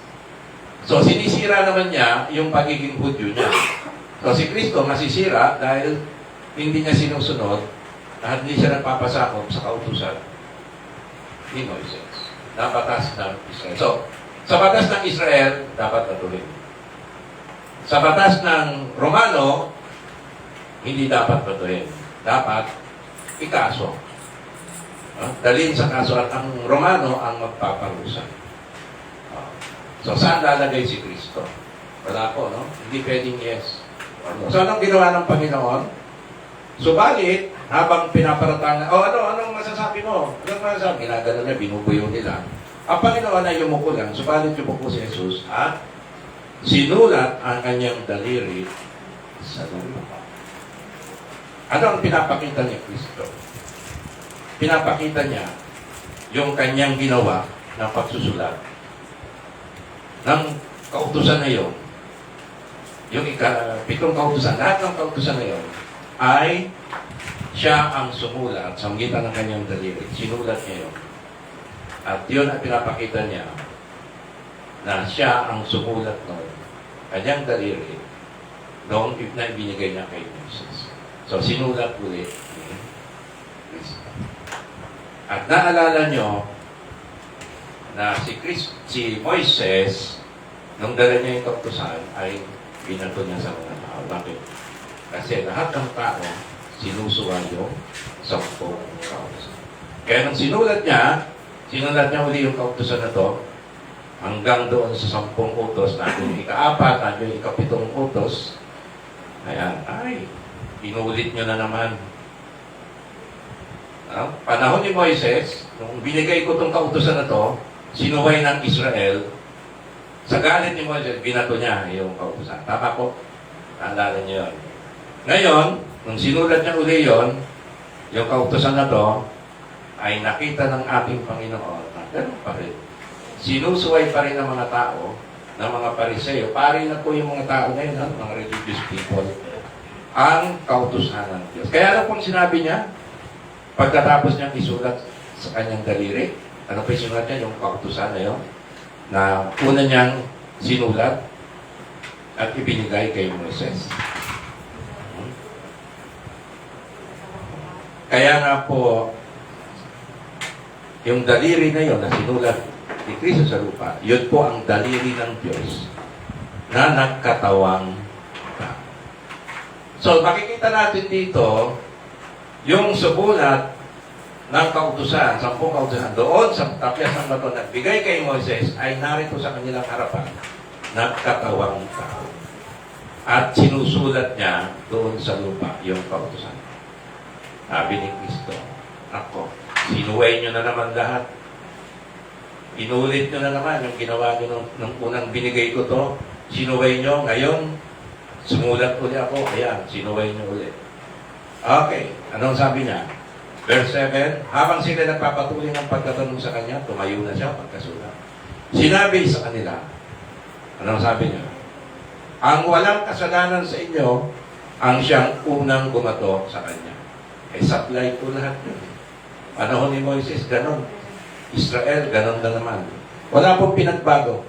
So, sinisira naman niya yung pagiging Hudyo niya. So, si Kristo masisira dahil hindi niya sinusunod at hindi siya nagpapasakop sa kautusan ni Moises na batas ng Israel. So, sa batas ng Israel, dapat patuloy. Sa batas ng Romano, hindi dapat patuloy. Dapat ikaso. Dalhin sa kaso at ang Romano ang magpaparusa. So, saan lalagay si Kristo? Wala po, no? Hindi pwedeng yes. So, anong ginawa ng Panginoon? Subalit, habang pinaparatang, anong masasabi mo? Anong masasabi? Ginagano na, binubuyo nila. Ang Panginoon ay yumuko lang. Subalit yumuko si Jesus at sinulat ang kanyang daliri sa lupa. Ano ang pinapakita ni Kristo? Pinapakita niya yung kanyang ginawa ng pagsusulat ng kautusan na yun. Yung pitong kautusan, lahat ng kautusan na yun, ay siya ang sumulat sa magitan ng kanyang daliri. Sinulat niya yun. At yun ang pinapakita niya na siya ang sumulat ng kanyang daliri noong na ibinigay niya kay Moses. So, sinulat ulit ni Kristo. At naalala nyo na si Moises, nung dala niya yung kautusan, ay binato niya sa mga tao. Bakit? Kasi lahat ng tao, sinusuwa yung 10 kautusan. Kaya nung sinulat niya uli yung kautusan na to, hanggang doon sa 10 utos, natin yung ika-4, natin yung ika-7 utos, ayan, ay, inulit nyo na naman. Panahon ni Moises, nung binigay ko itong kautusan na to, sinuway ng Israel, sa galit ni Moises, binato niya yung kautusan. Tama ko? Naalala niyo yun. Ngayon, nung sinulat niya uli yun, yung kautusan na to, ay nakita ng ating Panginoon na ganun pa rin. Sinusuway pa rin ng mga tao, ng mga Pariseo. Pari na po yung mga tao na yun, mga religious people, ang kautusan ng Diyos. Kaya ano pong sinabi niya? Pagkatapos niyang isulat sa kanyang daliri, ano pa yung sinulat niya? Yung kautusan na yun, na una niyang sinulat at ibinigay kay Moises. Kaya nga po, yung daliri na yun na sinulat ni Kristo sa lupa, yun po ang daliri ng Diyos na nagkatawang tao. So, makikita natin dito yung subulat ng kautusan, 10 kautusan, doon sa tapyas ng bato nagbigay kay Moises ay narito sa kanilang harapan, nagkatawang tao. At sinusulat niya doon sa lupa yung kautusan. Sabi ni Kristo, ako, sinuway nyo na naman lahat. Inulit nyo na naman yung ginawa nyo nung unang binigay ko to. Sinuway nyo, ngayon, sumulat uli ako, ayan, sinuway nyo ulit. Okay, anong sabi niya? Verse 7, habang sila nagpapatuloy ng pagtatanong sa kanya, tumayo na siya pagkasulat. Sinabi sa kanila, anong sabi niya? Ang walang kasalanan sa inyo, ang siyang unang bumato sa kanya. Sablay ko lahat yun. Panahon ni Moises, ganon. Israel, ganon na naman. Wala pong pinagbago.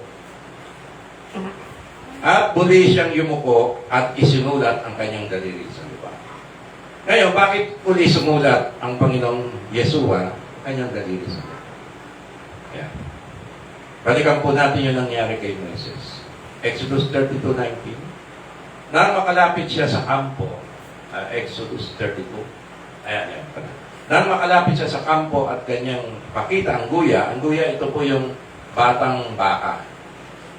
At muli siyang yumuko at isinulat ang kanyang daliri sa lupa. Ngayon, bakit muli sumulat ang Panginoong Yeshua kanyang daliri sa lupa? Ayan. Balikan po natin yung nangyari kay Moises. Exodus 32:19. Nang makalapit siya sa kampo, Exodus 32. Ayan, ayan. Nang makalapit siya sa kampo at kanyang pakita ang guya ito po yung batang baka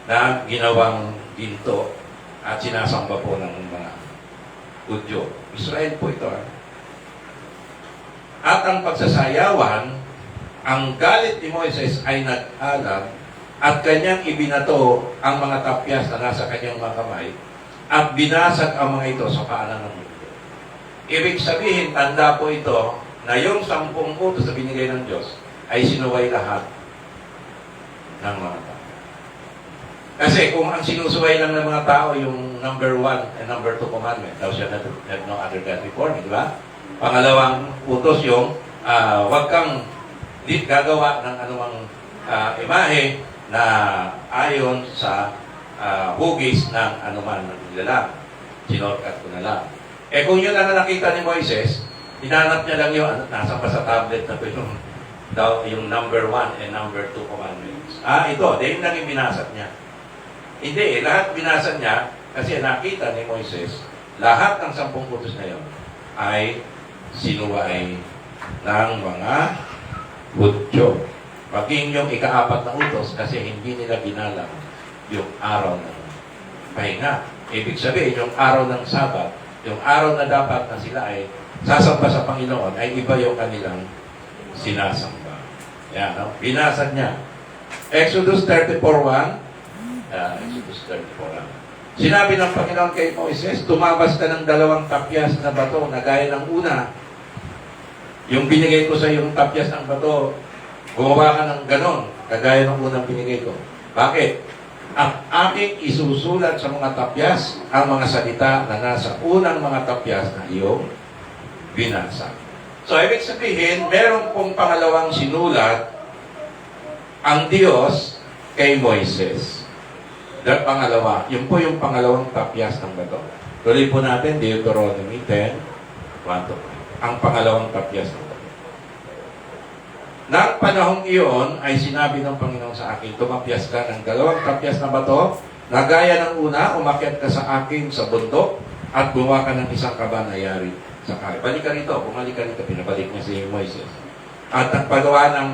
na ginawang ginto at sinasamba po ng mga Hudyo. Israel po ito. At ang pagsasayawan, ang galit ni Moises ay nag-alam at kanyang ibinato ang mga tapyas na nasa kanyang mga kamay at binasag ang mga ito sa paanan ng mundo. Ibig sabihin, tanda po ito na yung 10 utos na binigay ng Diyos ay sinuway lahat ng mga tao. Kasi kung ang sinusuway lang ng mga tao yung number 1 and number 2 commandment, thou shalt not have no other God before me, di ba? Pangalawang utos yung huwag kang gagawa ng anumang imahe na ayon sa hugis ng anuman ng nilalang. Sinorkat ko na lang. Kung yun lang na nakita ni Moises, hinanap niya lang yung, nasa pa sa tablet na ito yung number 1 and number 2 commandments. Ito, dahil lang yung binasag niya. Hindi, lahat binasag niya kasi nakita ni Moises, lahat ng 10 utos na yun ay sinuway ng mga Hudyo. Maging yung ika-4 na utos kasi hindi nila ginalang yung araw ng pahinga. Ibig sabihin, yung araw ng Sabat, yung araw na dapat na sila ay sasamba sa Panginoon, ay iba yung kanilang sinasamba. Yan, no? Binasag niya. Exodus 34:1. Exodus 34:1. Sinabi ng Panginoon kay Moises, tumabas ka ng 2 tapyas na bato na gaya ng una. Yung binigay ko sa yung tapyas ng bato, gumawa ka ng ganon, kagaya ng unang binigay ko. Bakit? At aking isusulat sa mga tapyas ang mga salita na nasa unang mga tapyas na iyong binasa. So, ibig sabihin, meron pong pangalawang sinulat ang Diyos kay Moises. Pangalawa, yun po yung pangalawang tapyas ng bato. Tuloy po natin, Deuteronomy 10:1-5. Ang pangalawang tapyas ng bato. Nang panahong iyon ay sinabi ng Panginoon sa akin, tumapyas ka ng 2 tapyas na bato, na gaya ng una, umakyat ka sa akin sa bundok, at gumawa ka ng isang kaba na yari sa kari. Balik ka rito, bumalik ka rito, pinabalik niya si Moises. At nagpagawa ng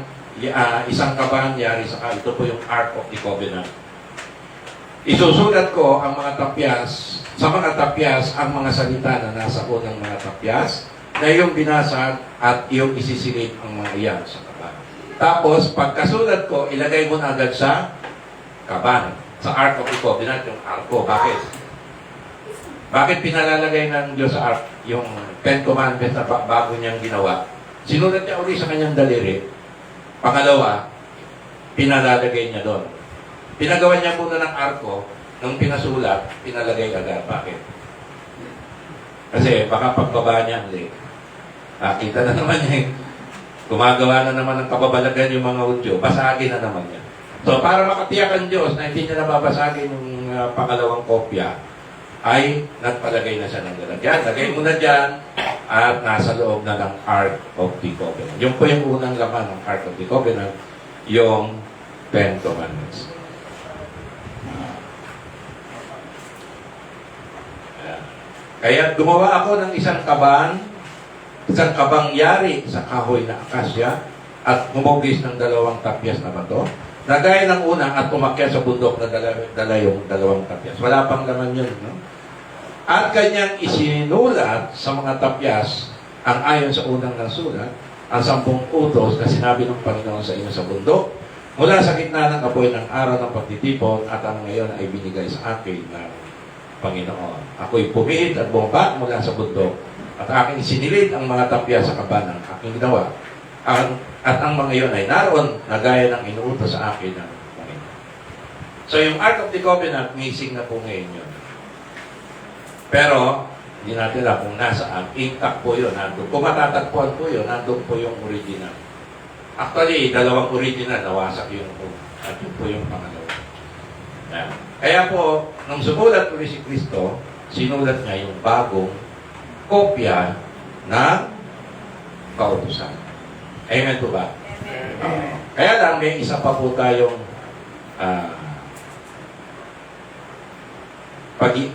isang kaba na yari sa kari. Ito po yung Ark of the Covenant. Isusulat ko ang mga tapyas, sa mga tapyas, ang mga salita na nasa unang mga tapyas, na iyong binasag at iyong isisilid ang mga iyan sa kaban. Tapos, pagkasulat ko, ilagay mo na agad sa kaban, sa Ark of the Covenant, yung arko. Bakit? Bakit pinalalagay ng Diyos sa Ark yung 10 Commandments na bago niyang ginawa? Sinulat niya uli sa kanyang daliri. Pangalawa, pinalalagay niya doon. Pinagawa niya muna ng arko, nung pinasulat, pinalagay agad. Bakit? Kasi baka pagbaba niya, kita na naman niya, gumagawa na naman ng kababalagan yung mga Hudyo, basagin na naman niya. So, para makatiyak ang Diyos na hindi niya nababasagin yung pangalawang kopya, ay nagpalagay na siya ng lalagyan. Lagay mo na dyan, at nasa loob na ng Ark of the Covenant. Yung po yung unang laman ng Ark of the Covenant, yung 10 Commandments. Kaya gumawa ako ng isang kabang yari sa kahoy na akasya at humugis ng 2 tapyas na bato. Nagaya ng una at tumakyat sa bundok na dala yung 2 tapyas. Wala pang laman yun, no? At kanyang isinulat sa mga tapyas ang ayon sa unang nasulat, ang 10 utos na sinabi ng Panginoon sa inyo sa bundok, mula sa gitna ng apoy ng araw ng pagtitipon at ang ngayon ay binigay sa akin ng Panginoon. Ako'y pumihit at bumaba mula sa bundok at aking sinilid ang mga tapyas sa kaban ng aking ginawa. At ang mga iyon ay naroon na gaya ng inuutos sa akin ng Panginoon. So yung Ark of the Covenant, missing na po ngayon yun. Pero, hindi natin alam kung nasaan. Intact po yun. Nandun. Kung matatagpuan po yun, nandun po yung original. Actually, 2 original, nawasak yung po. At yun po yung pangalawa. Yan. Kaya po, nung sumulat ulit si Kristo, sinulat niya yung bagong kopya ng kautusan. Amen po ba? Amen. Kaya lang, may isa pa po tayong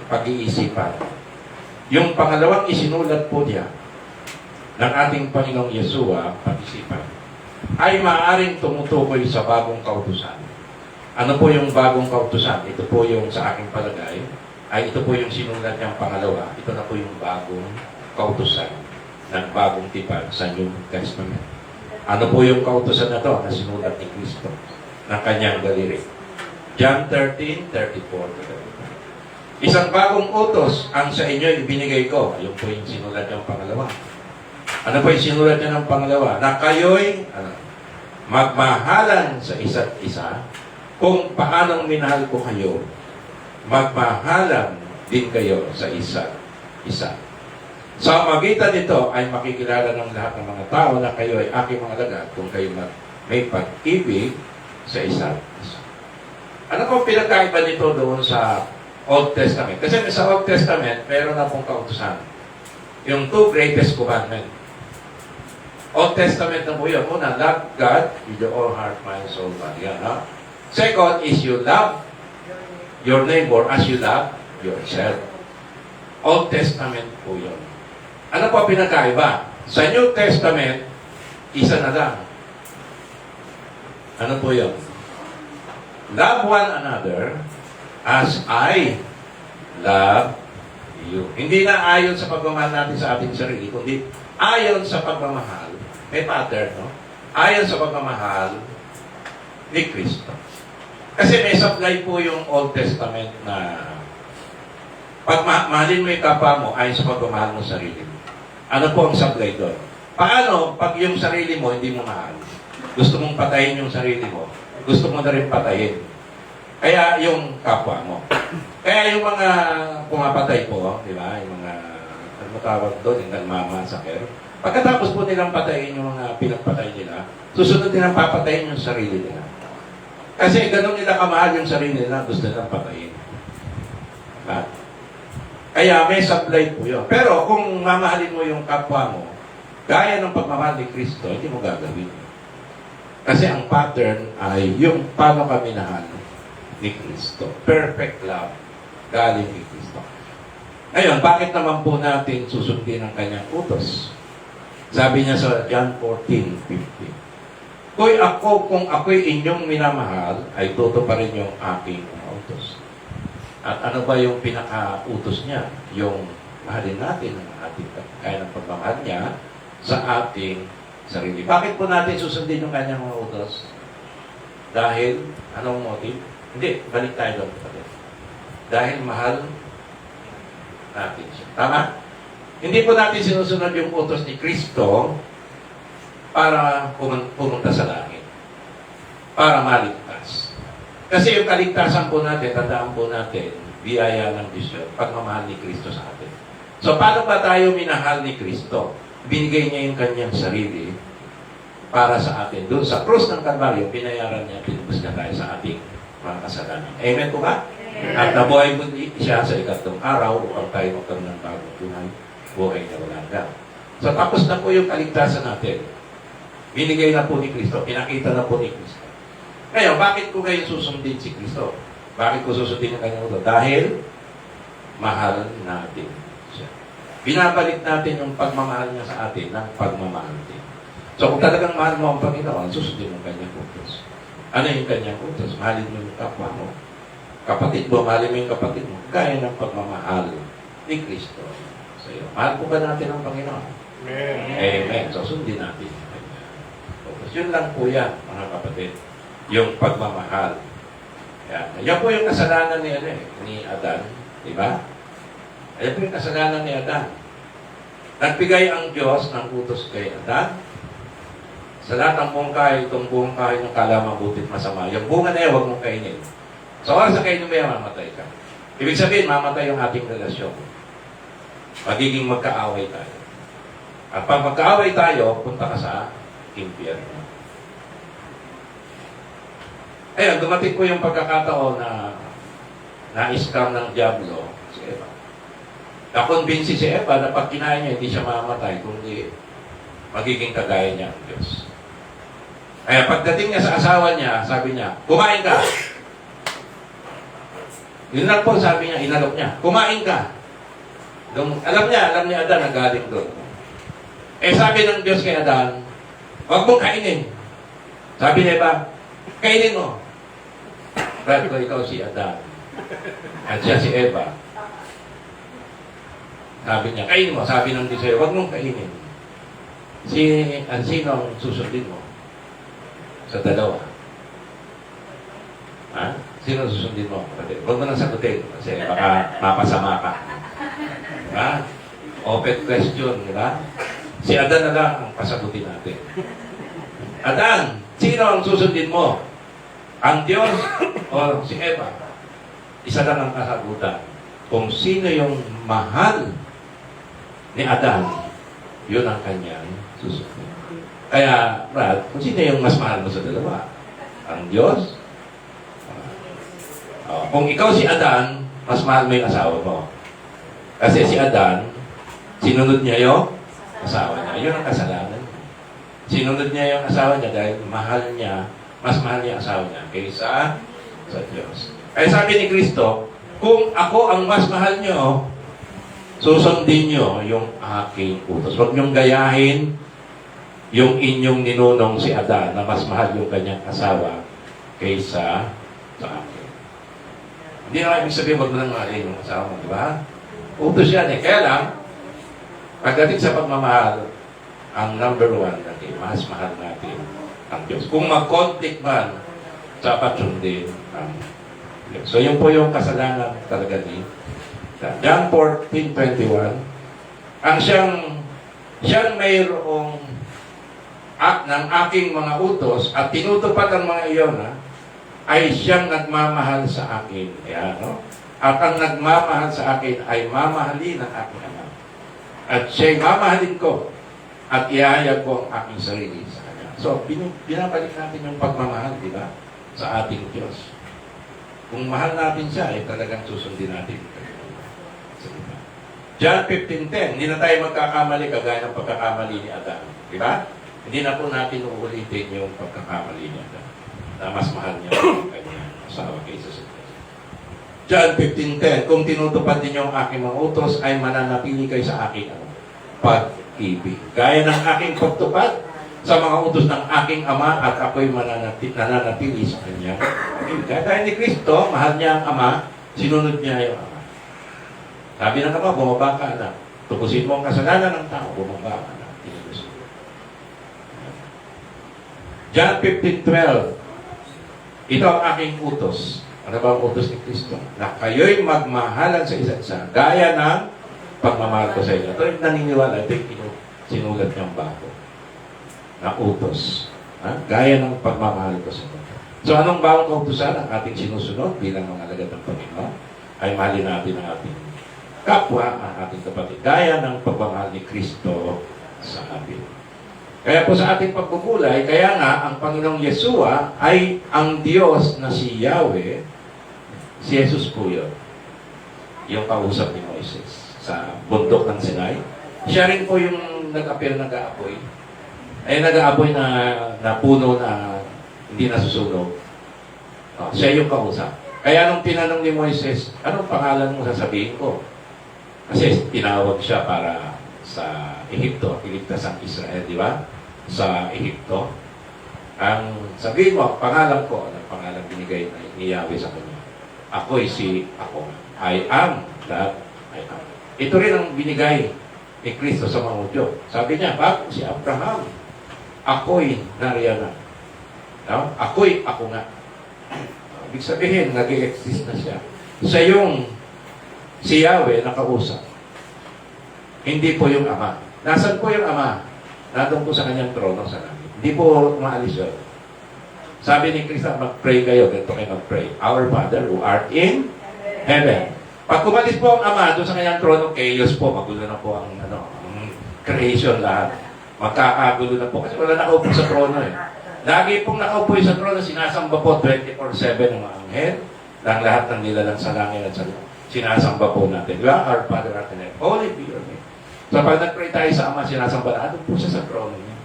pag-iisipan. Yung pangalawang isinulat po niya ng ating Panginoong Yeshua, pag-isipan, ay maaaring tumutukoy sa bagong kautusan. Ano po yung bagong kautusan? Ito po yung sa aking palagay, ay ito po yung sinulat niyang pangalawa. Ito na po yung bagong kautusan ng bagong tipan sa New Testament. Ano po yung kautusan na to na sinulat ni Kristo ng kanyang daliri? John 13:34. Isang bagong utos ang sa inyo ibinigay ko. Ayun po yung sinulat niyang pangalawa. Ano po yung sinulat niya ng pangalawa? Na kayo'y magmahalan sa isa't isa. Kung paanong minahal ko kayo, magmahalan din kayo sa isa't isa. Sa magitan nito ay makikilala ng lahat ng mga tao na kayo ay aking mga alagad kung kayo may pag-ibig sa isa't isa. Ano po pinagkaiba nito doon sa Old Testament? Kasi sa Old Testament, meron na pong kautusan. Yung 2 greatest commandments. Old Testament na po yun. Una, love God with your whole heart, mind, soul, body. Yan, ha? Second is you love your neighbor as you love yourself. Old Testament po yun. Ano po pinakaiba? Sa New Testament, isa na lang. Ano po yun? Love one another as I love you. Hindi na ayon sa pagmamahal natin sa ating sarili, kundi ayon sa pagmamahal. May pattern, no? Ayon sa pagmamahal ni Kristo. Kasi may supply po yung Old Testament na pag mahalin mo yung kapwa mo ayon sa pagmamahal mo sa sarili mo. Ano po ang supply doon? Paano pag yung sarili mo hindi mo mahal? Gusto mong patayin yung sarili mo. Gusto mo na rin patayin. Kaya yung kapwa mo. Kaya yung mga pumapatay po, di ba? Yung mga, ano tawag doon, yung nagmamasaker. Pagkatapos po nilang patayin yung mga pinagpatay nila, susunod nilang papatayin yung sarili nila. Kasi ganun nila kamahal yung sarili nila, gusto nilang patayin. Diba? Kaya may supply po yun. Pero kung mamahalin mo yung kapwa mo, gaya ng pagmamahal ni Kristo, hindi mo gagawin. Kasi ang pattern ay yung paano kami minahal ni Kristo. Perfect love galing ni Kristo. Ngayon, bakit naman po natin susundin ang kanyang utos? Sabi niya sa John 14:15, kung ako'y inyong minamahal, ay tutuparin yung aking mga utos. At ano ba yung pinaka-utos niya? Yung mahalin natin ang ating kaya ng pagmamahal niya sa ating sarili. Bakit po natin susundin yung kanyang mga utos? Dahil, anong motive? Hindi, balik tayo doon. Dahil mahal natin siya. Tama? Hindi po natin sinusunod yung utos ni Kristo para pumunta sa langit. Para maligtas. Kasi yung kaligtasan po natin, tandaan po natin, biyaya ng Diyos, pagmamahal ni Kristo sa atin. So, paano ba tayo minahal ni Kristo? Binigay niya yung kanyang sarili para sa atin. Doon sa krus ng Kalbaryo, pinayaran niya, pinubos niya tayo sa ating mga kasalanan. Amen po ba? At nabuhay mo siya sa ikatlong araw upang tayo magkaroon ng bagong buhay. Buhay na walang hanggan. So, tapos na po yung kaligtasan natin. Binigay na po ni Kristo. Pinakita na po ni Kristo. Ngayon, bakit ko kayo susundin si Kristo? Bakit ko susundin ang kanyang utos? Dahil mahal natin siya. Binabalik natin yung pagmamahal niya sa atin ng pagmamahal din. So, kung talagang mahal mo ang Panginoon, susundin mo ang kanyang utos. Ano yung kanyang utos? Mahalin mo yung kapwa mo. Kapatid mo, mahalin mo yung kapatid mo. Gaya ng pagmamahal ni Kristo sa iyo. Mahal po ba natin ang Panginoon? Amen. Amen. So, sundin natin. Yun lang po yan, mga kapatid. Yung pagmamahal. Yan po yung kasalanan ni Adan. Di ba? Yan po yung kasalanan ni Adan. Nagbigay ang Diyos ng utos kay Adan. Sa lahat ng buong kain, itong buong kain ng kala mabutit masama. Yung bunga na yan, huwag mong kainin. Sa oras na kainin mo yan, mamatay ka. Ibig sabihin, mamatay yung ating relasyon. Magiging magkaaway tayo. At pag magkaaway tayo, punta ka sa impyerno. Ayun, dumating po yung pagkakataon na na-scam ng Diablo si Eva. Na-convince si Eva na pag kinain niya, hindi siya mamamatay, kundi magiging kagaya niya ang Diyos. Kaya pagdating niya sa asawa niya, sabi niya, kumain ka. Yun lang po, sabi niya, inalok niya, kumain ka. Alam ni Adan na galing doon. Sabi ng Diyos kay Adan, huwag mong kainin. Sabi ni Eva, kainin mo. Brad ko, ikaw si Adan. At siya si Eva. Sabi niya, kainin mo. Sabi ng Diyos, huwag mong kainin. Sino ang susundin mo? Sa dalawa. Ha? Sino ang susundin mo? Huwag mo nang sagutin kasi baka mapasama ka. Ha? Open question, di ba? Si Adan na lang ang pasagutin natin. Adan, sino ang susundin mo? Ang Diyos o si Eva? Isa lang ang kasagutan. Kung sino yung mahal ni Adan, yun ang kanyang susundin. Kaya, Brad, kung sino yung mas mahal mo sa dalawa? Ang Diyos? Kung ikaw si Adan, mas mahal mo yung asawa mo. Kasi si Adan, sinunod niya yung asawa niya. Yun ang kasalanan. Sinunod niya yung asawa niya dahil mahal niya, mas mahal niya ang asawa niya kaysa sa Diyos. Kaya sabi ni Kristo, kung ako ang mas mahal niyo, susundin niyo yung aking utos. Huwag niyong gayahin yung inyong ninunong si Adan na mas mahal yung kanyang asawa kaysa sa akin. Hindi na ibig sabihin, huwag mo nang mahalin yung asawa mo, di ba? Utos yan eh. Kaya lang, pagdating sa pagmamahal, ang number one natin, mas mahal natin ang Diyos. Kung mag-conflict man, dapat sundin ang Diyos. So, yun po yung kasalanan talaga ni John 14:21. Ang siyang mayroong ng aking mga utos at tinutupad ang mga iyon, ay siyang nagmamahal sa akin. Yan, no? At ang nagmamahal sa akin ay mamahalin ang aking anak. At siya'y mamahalin ko at ihayag ko ang aking sarili sa kanya. So, binabalik natin yung pagmamahal, di ba? Sa ating Diyos. Kung mahal natin siya, ay talagang susundin natin. John 15:10, hindi na tayo magkakamali kagaya ng pagkakamali ni Adan. Di ba? Hindi na po natin uulitin yung pagkakamali niya na mas mahal niya ang kanyang asawa kaysa sa Diyos. John 15:10, kung tinutupad ninyo ang aking mga utos, ay mananatili kayo sa aking pag-ibig. Gaya ng aking pagtupad sa mga utos ng aking Ama at ako'y nananatili sa kanya. Kaya dahil ni Kristo, mahal niya ang Ama, sinunod niya yung Ama. Sabi ng Ama, bumaba ka anak. Tukusin mo ang kasalanan ng tao, bumaba ka anak. Tinutusin. John 15:12, ito ang aking utos. Ano ba ang utos ni Kristo? Na kayo'y magmahalan sa isa't isa, gaya ng pagmamahal ko sa inyo. Ito yung naniniwala, ito yung sinulat niyang bago. Na utos. Gaya ng pagmamahal ko sa inyo. So anong bawang kautusan ang ating sinusunod bilang mga alagad ng Panginoon? Ay mahalin natin ang ating kapwa, ang ating kapatid. Gaya ng pagmamahal ni Kristo sa atin. Kaya po sa ating pagbubulay, kaya nga ang Panginoong Yeshua ay ang Diyos na si Yahweh, si Jesus po yun. Yung kausap ni Moises sa bundok ng Sinai. Siya rin po yung nag-appear nag-aapoy. Ay nag-aapoy na puno na hindi nasusunog. Siya yung kausap. Kaya nung tinanong ni Moises, anong pangalan mo sasabihin ko? Kasi tinawag siya para sa Ehipto, iligtas ang Israel, di ba? Sa Ehipto. Ang sabihin mo, pangalan ko, anong pangalan binigay ni Yahweh sa kanya? Ako'y si ako. I am that I am. Ito rin ang binigay ni Kristo sa mga Hudyo. Sabi niya, bago si Abraham, ako'y nariyan na. No? Ako'y ako nga. Ibig sabihin, nag-i-exist na siya. Siya yung si Yahweh nakausap. Hindi po yung Ama. Nasaan po yung Ama? Nandun po sa kanyang trono sa langit. Hindi po maalis yun. Sabi ni Kristo, mag-pray kayo. Ganito kayo mag-pray. Our Father who art in heaven. Pag kumalis po ang Ama doon sa kanyang trono, chaos po. Magulo na po ang creation lahat. Magkakagulo na po. Kasi wala nakaupo sa trono eh. Lagi pong nakaupo sa trono, sinasamba po 24/7 ng mga anghel. Ng lahat ng nilalang sa langit at sa lupa. Sinasamba po natin. Diba? Our Father art in heaven. Holy be your name. So pag nag-pray tayo sa Ama, sinasamba na, doon po siya sa trono niya.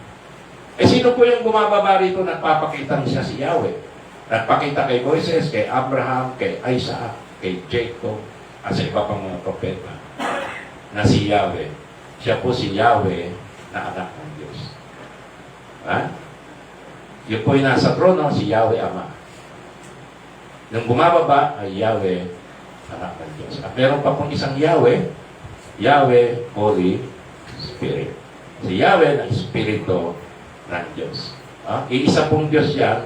Eh sino po yung bumababa rito nagpapakita siya si Yahweh? Nagpakita kay Moises, kay Abraham, kay Isaac, kay Jacob, at sa iba pang mga propeta na si Yahweh. Siya po si Yahweh na anak ng Diyos. Ha? Yun po yung nasa trono, si Yahweh Ama. Nung bumababa ay Yahweh anak ng Diyos. At meron pa pong isang Yahweh, Yahweh Holy Spirit. Si Yahweh na Espiritu ng Diyos. Iisa pong Diyos yan,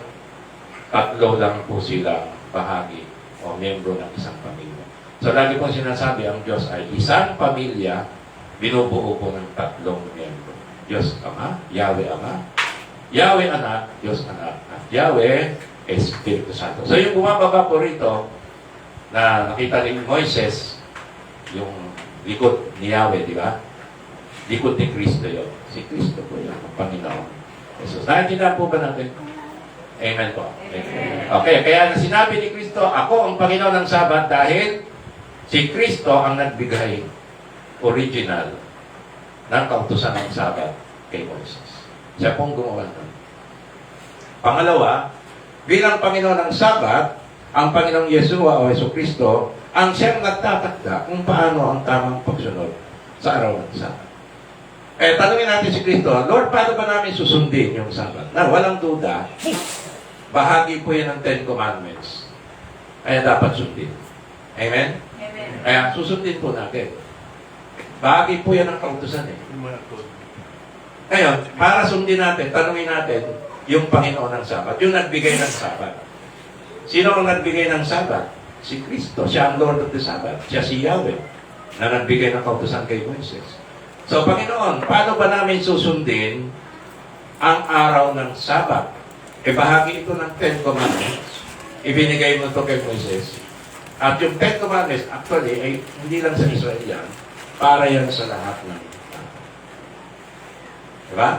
tatlo lang po silang bahagi o miyembro ng isang pamilya. So lagi pong sinasabi, ang Diyos ay isang pamilya, binubuo po ng tatlong miyembro. Diyos Ama, Yahweh Ama, Yahweh Anak, Diyos Anak, at Yahweh Espiritu Santo. So yung bumababa po rito, na nakita ni Moises, yung likod ni Yahweh, di ba? Likod ni Kristo yun. Si Kristo po yun, ang Panginoon. Jesus. Naintindihan po ba natin? Amen po. Amen. Okay, kaya na sinabi ni Kristo, ako ang Panginoon ng Sabat dahil si Kristo ang nagbigay original ng kautusan ng Sabat kay Moises. Siya pong gumawa nun. Pangalawa, bilang Panginoon ng Sabat, ang Panginoong Yeshua o Yesu Kristo ang siyang nagtatakda kung paano ang tamang pagsunod sa araw ng Sabat. Eh, tanungin natin si Kristo, Lord, paano ba namin susundin yung Sabat? Na walang duda, bahagi po yan ng Ten Commandments. Kaya dapat sundin. Amen? Amen. Kaya susundin po natin. Bahagi po yan ng kautusan eh. Yung mga code. Ngayon, para sundin natin, tanungin natin yung Panginoon ng Sabat, yung nagbigay ng Sabat. Sino ang nagbigay ng Sabat? Si Kristo. Siya ang Lord of the Sabbath. Siya si Yahweh na nagbigay ng kautusan kay Moises. So, Panginoon, paano ba namin susundin ang araw ng Sabat? E bahagi ito ng Ten Commandments. Ibinigay mo ito kay Moises. At yung Ten Commandments, actually, ay hindi lang sa Israel yan, para yan sa lahat ng tao. Diba?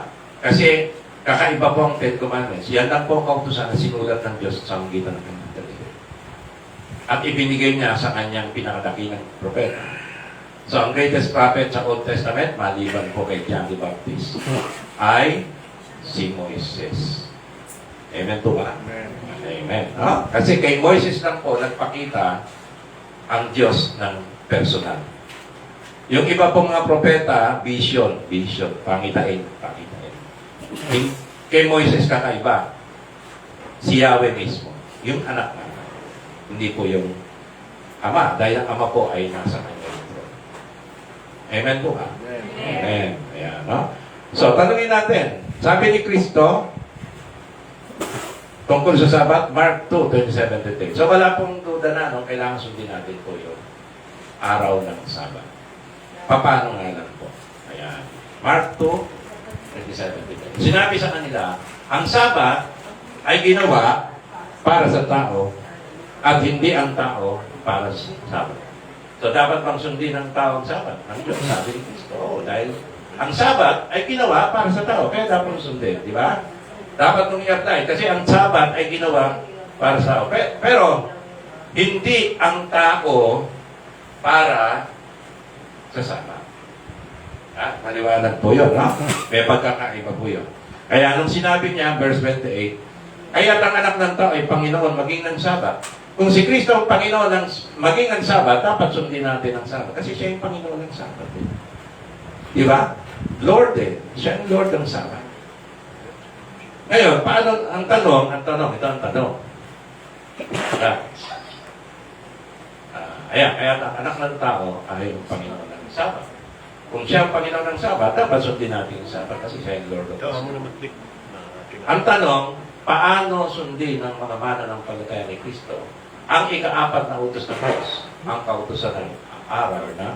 Kasi, kakaiba po ang Ten Commandments. Yan lang po ang kautusan na sinulat ng Diyos sa magitan ng kanyang daliri. At ibinigay niya sa kanyang pinakadakilang propeta. So, ang greatest prophet sa Old Testament, maliban po kay John the Baptist, ay si Moises. Amen po ba? Amen. Amen. No? Kasi kay Moises lang po nagpakita ang Diyos ng personal. Yung iba pong mga propeta, vision, pangitain. Kay Moises kakaiba. Si Yahweh mismo. Yung anak na. Hindi po yung ama. Dahil ang ama po ay nasa kanya. Amen po ba? Amen. Ayan, no? So, tanungin natin. Sabi ni Kristo, tungkol sa Sabat, Mark 2:27-30. So, wala pong duda na, no? Kailangan sundin natin po yung araw ng Sabat. Paano nga lang po? Ayan. Mark 2:27-30. Sinabi sa kanila, ang Sabat ay ginawa para sa tao at hindi ang tao para sa Sabat. So, dapat bang sundin ng tao ang Sabat? Ang Diyos, sabi ni Kristo. Oo, dahil ang Sabat ay ginawa para sa tao. Kaya dapat sundin, di ba? Dapat nung i-apply. Kasi ang Sabat ay ginawa para sa tao. Pero, hindi ang tao para sa Sabat. Maliwanag po yun, no? May pagkakaiba po yun. Kaya nung sinabi niya, verse 28, kaya't ang anak ng tao ay Panginoon maging ng Sabat. Kung si Kristo ang Panginoon ng maging ng Sabat, dapat sundin natin ang Sabat. Kasi siya yung Panginoon ng Sabat. Di ba? Lord eh. Siya ang Lord ng Sabat. Ngayon, paano ang tanong? Ito ang tanong. Ayan, kaya ang anak ng tao ay yung Panginoon ng Sabat. Kung siya ang Panginoon ng Sabat, dapat sundin natin ang Sabat kasi siya yung Lord of the Ito, Sabat. mo naman click. Ang tanong, paano sundin ng mga mananampalataya ni Kristo ang ika-4 na utos ng Diyos, ang kautusan ng araw na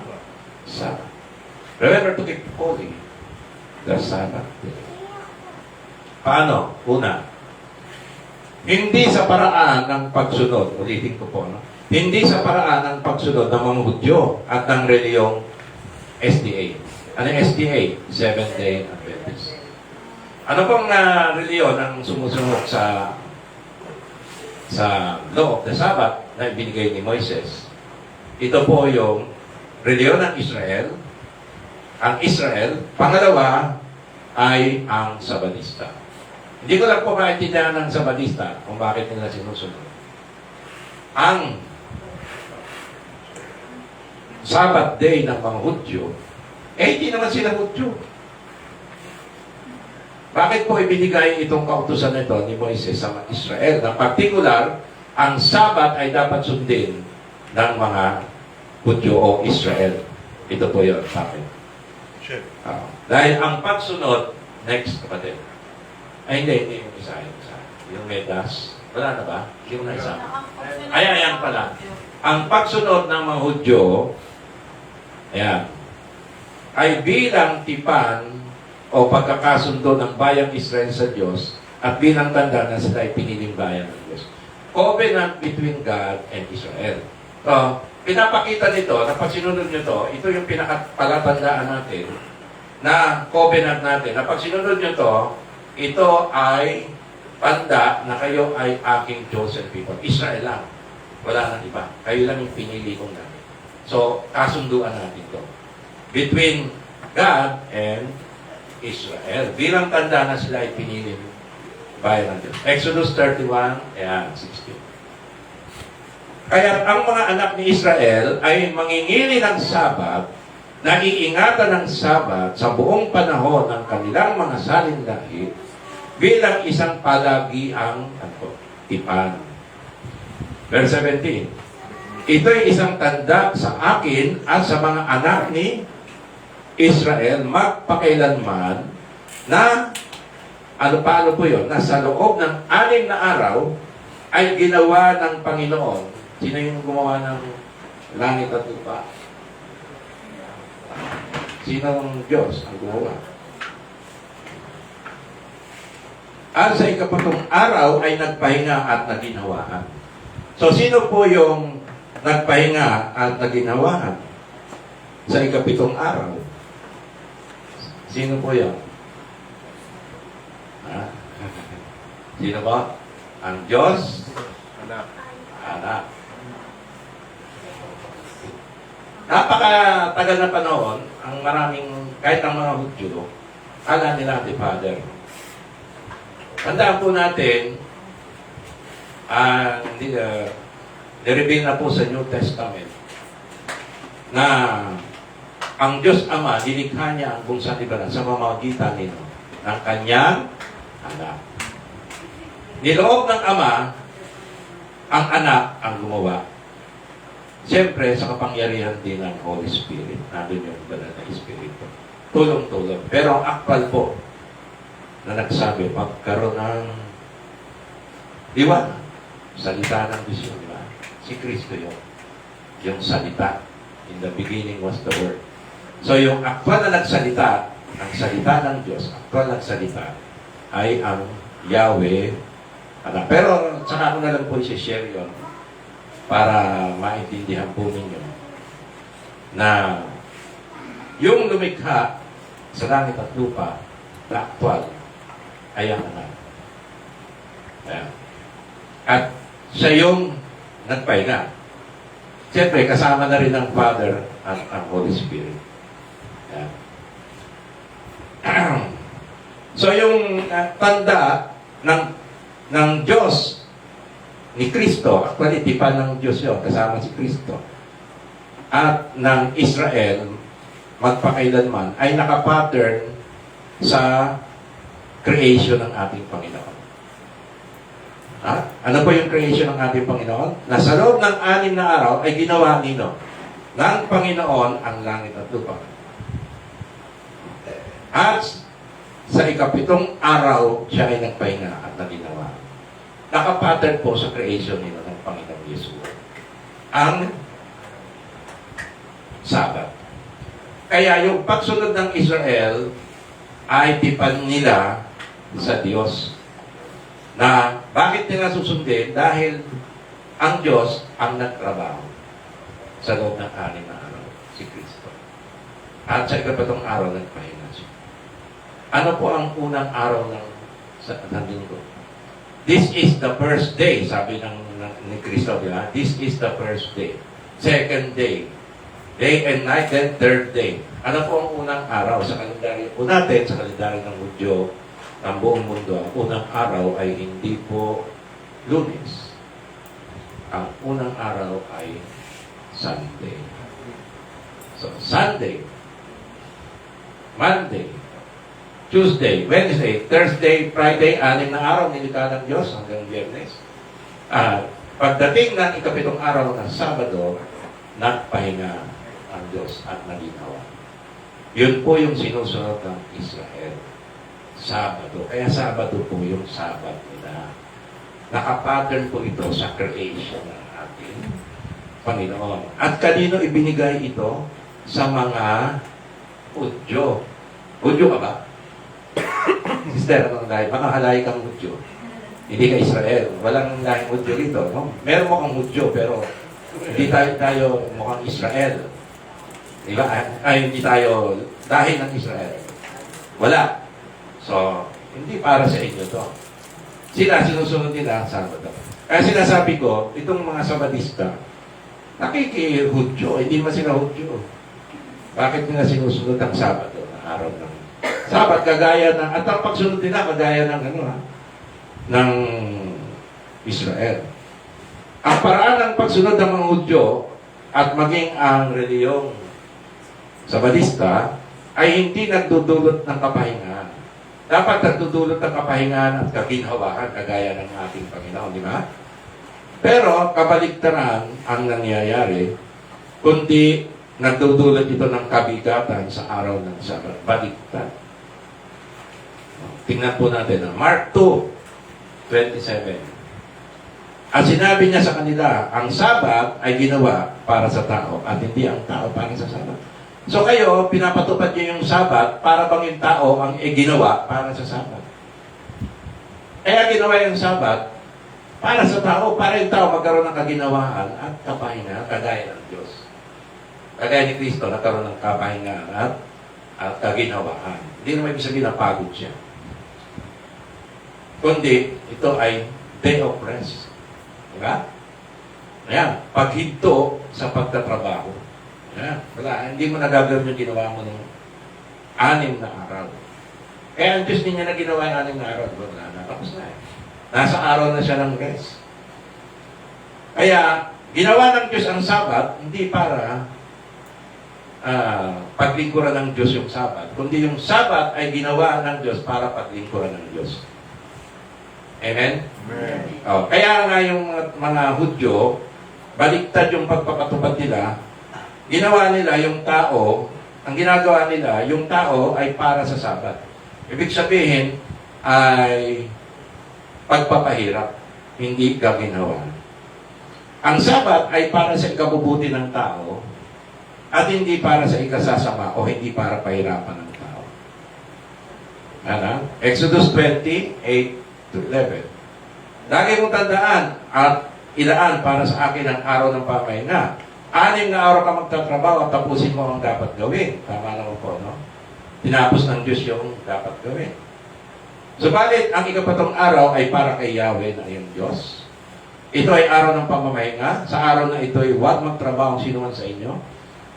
Sabat. Remember to keep holy the Sabbath day. Paano? Una, hindi sa paraan ng pagsunod, ulitin ko po, no? Hindi sa paraan ng pagsunod ng mga Hudyo at ng reliyong SDA. Ano yung SDA? Seventh-day Adventist. Ano pong reliyon ang sumusunod sa law of the Sabbath na ibinigay ni Moises? Ito po yung reliyon ng Israel. Ang Israel. Pangalawa ay ang Sabadista. Hindi ko lang po maintindihan ng Sabadista kung bakit nila sinusunod. Ang Sabbath day ng mga Hudyo, hindi naman sila Hudyo. Bakit po ibinigay itong kautusan nito ni Moises sa mga Israel? Na particular, ang Sabat ay dapat sundin ng mga Hudyo o Israel. Ito po yun sa akin. Sure. Dahil ang pagsunod, next kapatid. Ay, hindi yung isa. Yung Medas. Wala na ba? Yung na isa. Ayan pala. Ang pagsunod ng mga Hudyo, ayan, ay bilang tipan o pagkakasundo ng bayang Israel sa Diyos at bilang tanda na sila ay piniling bayan ng Diyos. Covenant between God and Israel. So, pinapakita nito na pag sinunod nyo to, ito yung pinakapalatandaan natin na covenant natin. Na pag sinunod nyo to, ito ay tanda na kayo ay aking chosen people. Israel lang. Wala nang iba. Kayo lang yung pinili kong namin. So, kasunduan natin to. Between God and Israel. Bilang tanda na sila ay pinili bayan ng Diyos. Exodus 31, ayan, 16. Kaya ang mga anak ni Israel ay mangingili ng Sabat, na iingatan ng Sabat sa buong panahon ng kanilang mga salinlahi bilang isang palagiang tipan. Verse 17. Ito'y isang tanda sa akin at sa mga anak ni Israel magpakailanman na paano po yun? Na sa loob ng 6 na araw ay ginawa ng Panginoon. Sino yung gumawa ng langit at lupa? Sino ang Diyos ang gumawa? At sa 7 araw ay nagpahinga at naginhawaan. So, sino po yung nagpahinga at naginhawaan? Sa 7 araw. Sino po yun? Sino ba? Ang Diyos? Anak. Anak. Napakatagal na panahon, ang maraming, kahit ang mga Hudyo, kala nila the Father. Tandaan po natin, nireveal na po sa New Testament na ang Diyos Ama, dinikha niya ang buong sanlibutan sa pamamagitan nito ng kanyang anak. Niloob ng Ama, ang anak ang gumawa. Siyempre, sa kapangyarihan din ng Holy Spirit, nandun yung banal na Espiritu. Tulong-tulong. Pero ang akpal po na nagsabi, magkaroon ng liwanag. Salita ng Diyos yun, di ba? Si Kristo yun. Yung salita. In the beginning was the Word. So yung akpal na nagsalita, ang salita ng Diyos, akpal na nagsalita, ay ang Yahweh. Pero saka ko na lang po i-share yun para maintindihan po ninyo na yung lumikha sa langit at lupa na aktual ay ang anak. Ayan. At siya yung nagpahinga. Siyempre, kasama na rin ang Father at ang Holy Spirit. Ayan. So yung tanda ng Diyos ni Kristo, actually, tipan ng Diyos yun, kasama si Kristo, at ng Israel, magpakailanman, ay nakapattern sa creation ng ating Panginoon. Ha? Ano po yung creation ng ating Panginoon? Na sa loob ng 6 na araw ay ginawa nino ng Panginoon ang langit at lupa. At sa 7 araw, siya ay nagpahinga at naginawa. Nakapattern po sa creation nila ng Panginoong Yesus. Ang Sabat. Kaya yung pagsunod ng Israel ay tipan nila sa Diyos. Na bakit nila susundin? Dahil ang Diyos ang nagtrabaho sa loob ng 6 na araw, si Kristo. At sa 7 araw, nagpahinga siya. Ano po ang unang araw ng linggo? This is the first day, sabi ni Kristo, di ba? This is the first day. Second day. Day and night, then third day. Ano po ang unang araw sa kalendaryo po natin, sa kalendaryo ng Hudyo, ng buong mundo? Ang unang araw ay hindi po Lunes. Ang unang araw ay Sunday. So, Sunday, Monday, Tuesday, Wednesday, Thursday, Friday, 6 na araw nilikha ng Diyos hanggang Biyernes. Pagdating ng 7 araw ng Sabado, nagpahinga ang Diyos at naginawa. Yun po yung sinusunod ng Israel. Sabado. Kaya Sabado po yung Sabat nila. Nakapattern po ito sa creation ng ating Panginoon. At kanino ibinigay ito? Sa mga Hudyo. Hudyo ka ba? Sister, anong lahi? Baka halayi kang Hudyo. Hindi ka Israel. Walang lahing Hudyo dito. No? Meron mo kang Hudyo, pero hindi tayo mukhang Israel. Diba? Ay, hindi tayo dahil ng Israel. Wala. So, hindi para sa inyo to. Sila, sinusunod nila ang Sabado. Kaya sinasabi ko, itong mga Sabadista, nakiki-Hudyo, hindi naman sila Hudyo. Bakit nila sinusunod ang Sabado na araw ng Sabat, kagaya ng, at ang pagsunod nila, kagaya ng ng Israel. Ang paraan ng pagsunod ng mga Hudyo at maging ang reliyong Sabadista ay hindi nagdudulot ng kapahingahan. Dapat nagdudulot ng kapahingahan at kaginhawahan kagaya ng ating Panginoon, di ba? Pero kabaligtaran ang nangyayari, kundi nagdudulot ito ng kabigatan sa araw ng Sabat. Baligtad. Tingnan po natin, Mark 2:27. At sinabi niya sa kanila, ang Sabat ay ginawa para sa tao at hindi ang tao para sa Sabat. So kayo, pinapatupad niyo yung Sabat para bang yung tao ang ginawa para sa Sabat. Kaya ginawa yung Sabat para sa tao, para yung tao magkaroon ng kaginawaan at kapahinga, kagaya ng Diyos. Kagaya ni Kristo, nagkaroon ng kapahingaan at kaginawaan. Hindi naman ibig sabihin na pagod siya. Kundi, ito ay day of rest. Diba? Ayan, paghinto sa pagtatrabaho. Ayan, wala, hindi mo nagagawin yung ginawa mo ng 6 na araw. Kaya ang Diyos niya na ginawa yung aning araw, wala na, tapos na eh. Nasa araw na siya ng rest. Kaya, ginawa ng Diyos ang Sabat, hindi para paglingkuran ng Diyos yung Sabat, kundi yung Sabat ay ginawa ng Diyos para paglingkuran ng Diyos. Amen? Amen. Oh, kaya nga yung mga Hudyo, baliktad yung pagpapatupad nila, ginawa nila yung tao, ang ginagawa nila, yung tao ay para sa Sabat. Ibig sabihin, ay pagpapahirap, hindi gaginawa. Ang Sabat ay para sa ikabubuti ng tao at hindi para sa ikasasama o hindi para pahirapan ng tao. Ano? Exodus 20:8-11. Lagi mong tandaan at ilaan para sa akin ang araw ng pamahinga. 6 na araw ka magtatrabaho at tapusin mo ang dapat gawin. Tama naman po, no? Tinapos ng Diyos yung dapat gawin. Subalit, ang ikapatong araw ay para kay Yahweh na iyong Diyos. Ito ay araw ng pamamahinga. Sa araw na ito ay huwag magtrabaho ang sinuman sa inyo.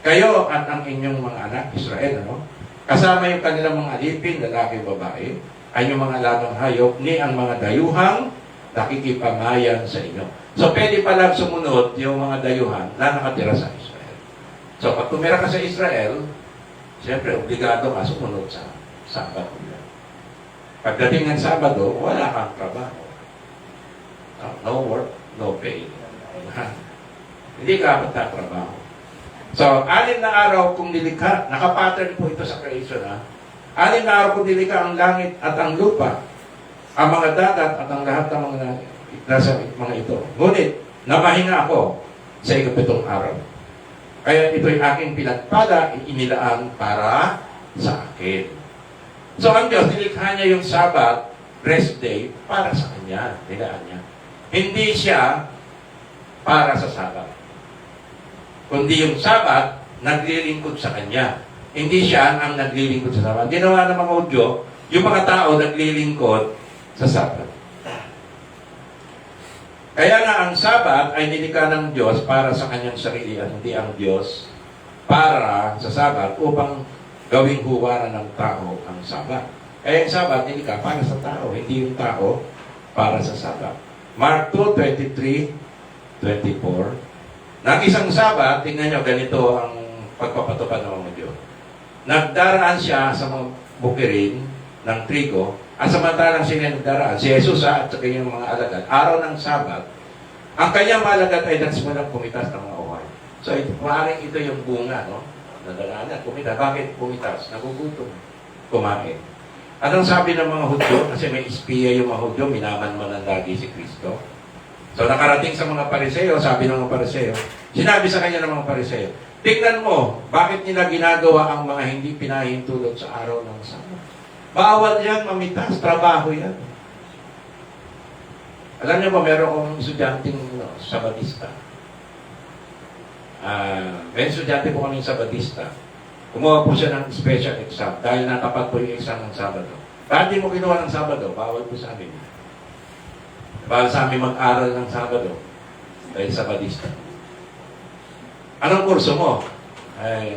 Kayo at ang inyong mga anak, Israel, ano? Kasama yung kanilang mga alipin, lalaki, babae, ay yung mga alagang hayop, ni ang mga dayuhang nakikipamayan sa inyo. So, pwede palang sumunod yung mga dayuhan na nakatira sa Israel. So, pag tumira ka sa Israel, siyempre, obligado ka sumunod sa Sabat. Pagdating ng Sabado, wala kang trabaho. No work, no pay. Hindi ka magtatrabaho. So, 6 na araw kung nilikha, nakapattern po ito sa creation, ha? 6 na araw kung nilikha ang langit at ang lupa, ang mga dagat at ang lahat ng mga nasa mga ito. Ngunit, namahinga ako sa ikapitong araw. Kaya ito'y aking pinagpala, inilaan para sa akin. So, ang Diyos, nilikha niya yung Sabat, rest day, para sa Kanya. Nilaan niya. Hindi siya para sa Sabat. Kundi yung Sabat, naglilingkod sa Kanya. Hindi siya ang naglilingkod sa Sabat. Ginawa ng mga Hudyo, yung mga tao naglilingkod sa Sabat. Kaya nga ang Sabat ay nilikha ng Diyos para sa Kanyang sarili at hindi ang Diyos para sa Sabat upang gawing huwaran ng tao ang Sabat. Kaya ang Sabat nilikha para sa tao, hindi yung tao para sa Sabat. Mark 2:23-24. Nang isang Sabat, tingnan nyo, ganito ang pagpapatupad ng mga Diyos. Nagdaraan siya sa mga bukirin ng trigo, at samantalang sila nagdaraan, si Jesus at saka yung mga alagad, araw ng Sabat, ang kanyang mga alagad ay nagsimulang pumitas ng mga uhay. So, maaaring ito yung bunga, no? Nadaraan na, pumitas. Bakit pumitas? Nagugutom. Kumain. Anong sabi ng mga Hudyo? Kasi may espiya yung mga Hudyo, minaman-manan lagi si Kristo. So, nakarating sa mga Pariseo, sabi ng mga Pariseo, sinabi sa kanya ng mga Pariseo, tingnan mo, bakit nila ginagawa ang mga hindi pinahintulot sa araw ng Sabat? Bawal yan, mamitas, trabaho yan. Alam niyo ba, meron akong estudyanteng Sabatista. May estudyante po kaming Sabatista. Kumuha po siya ng special exam dahil natapat po yung exam ng Sabado. Bakit di mo kinuha ng Sabado? Bawal po sa amin. Bawal sa amin mag-aral ng Sabado dahil Sabatista. Anong kurso mo?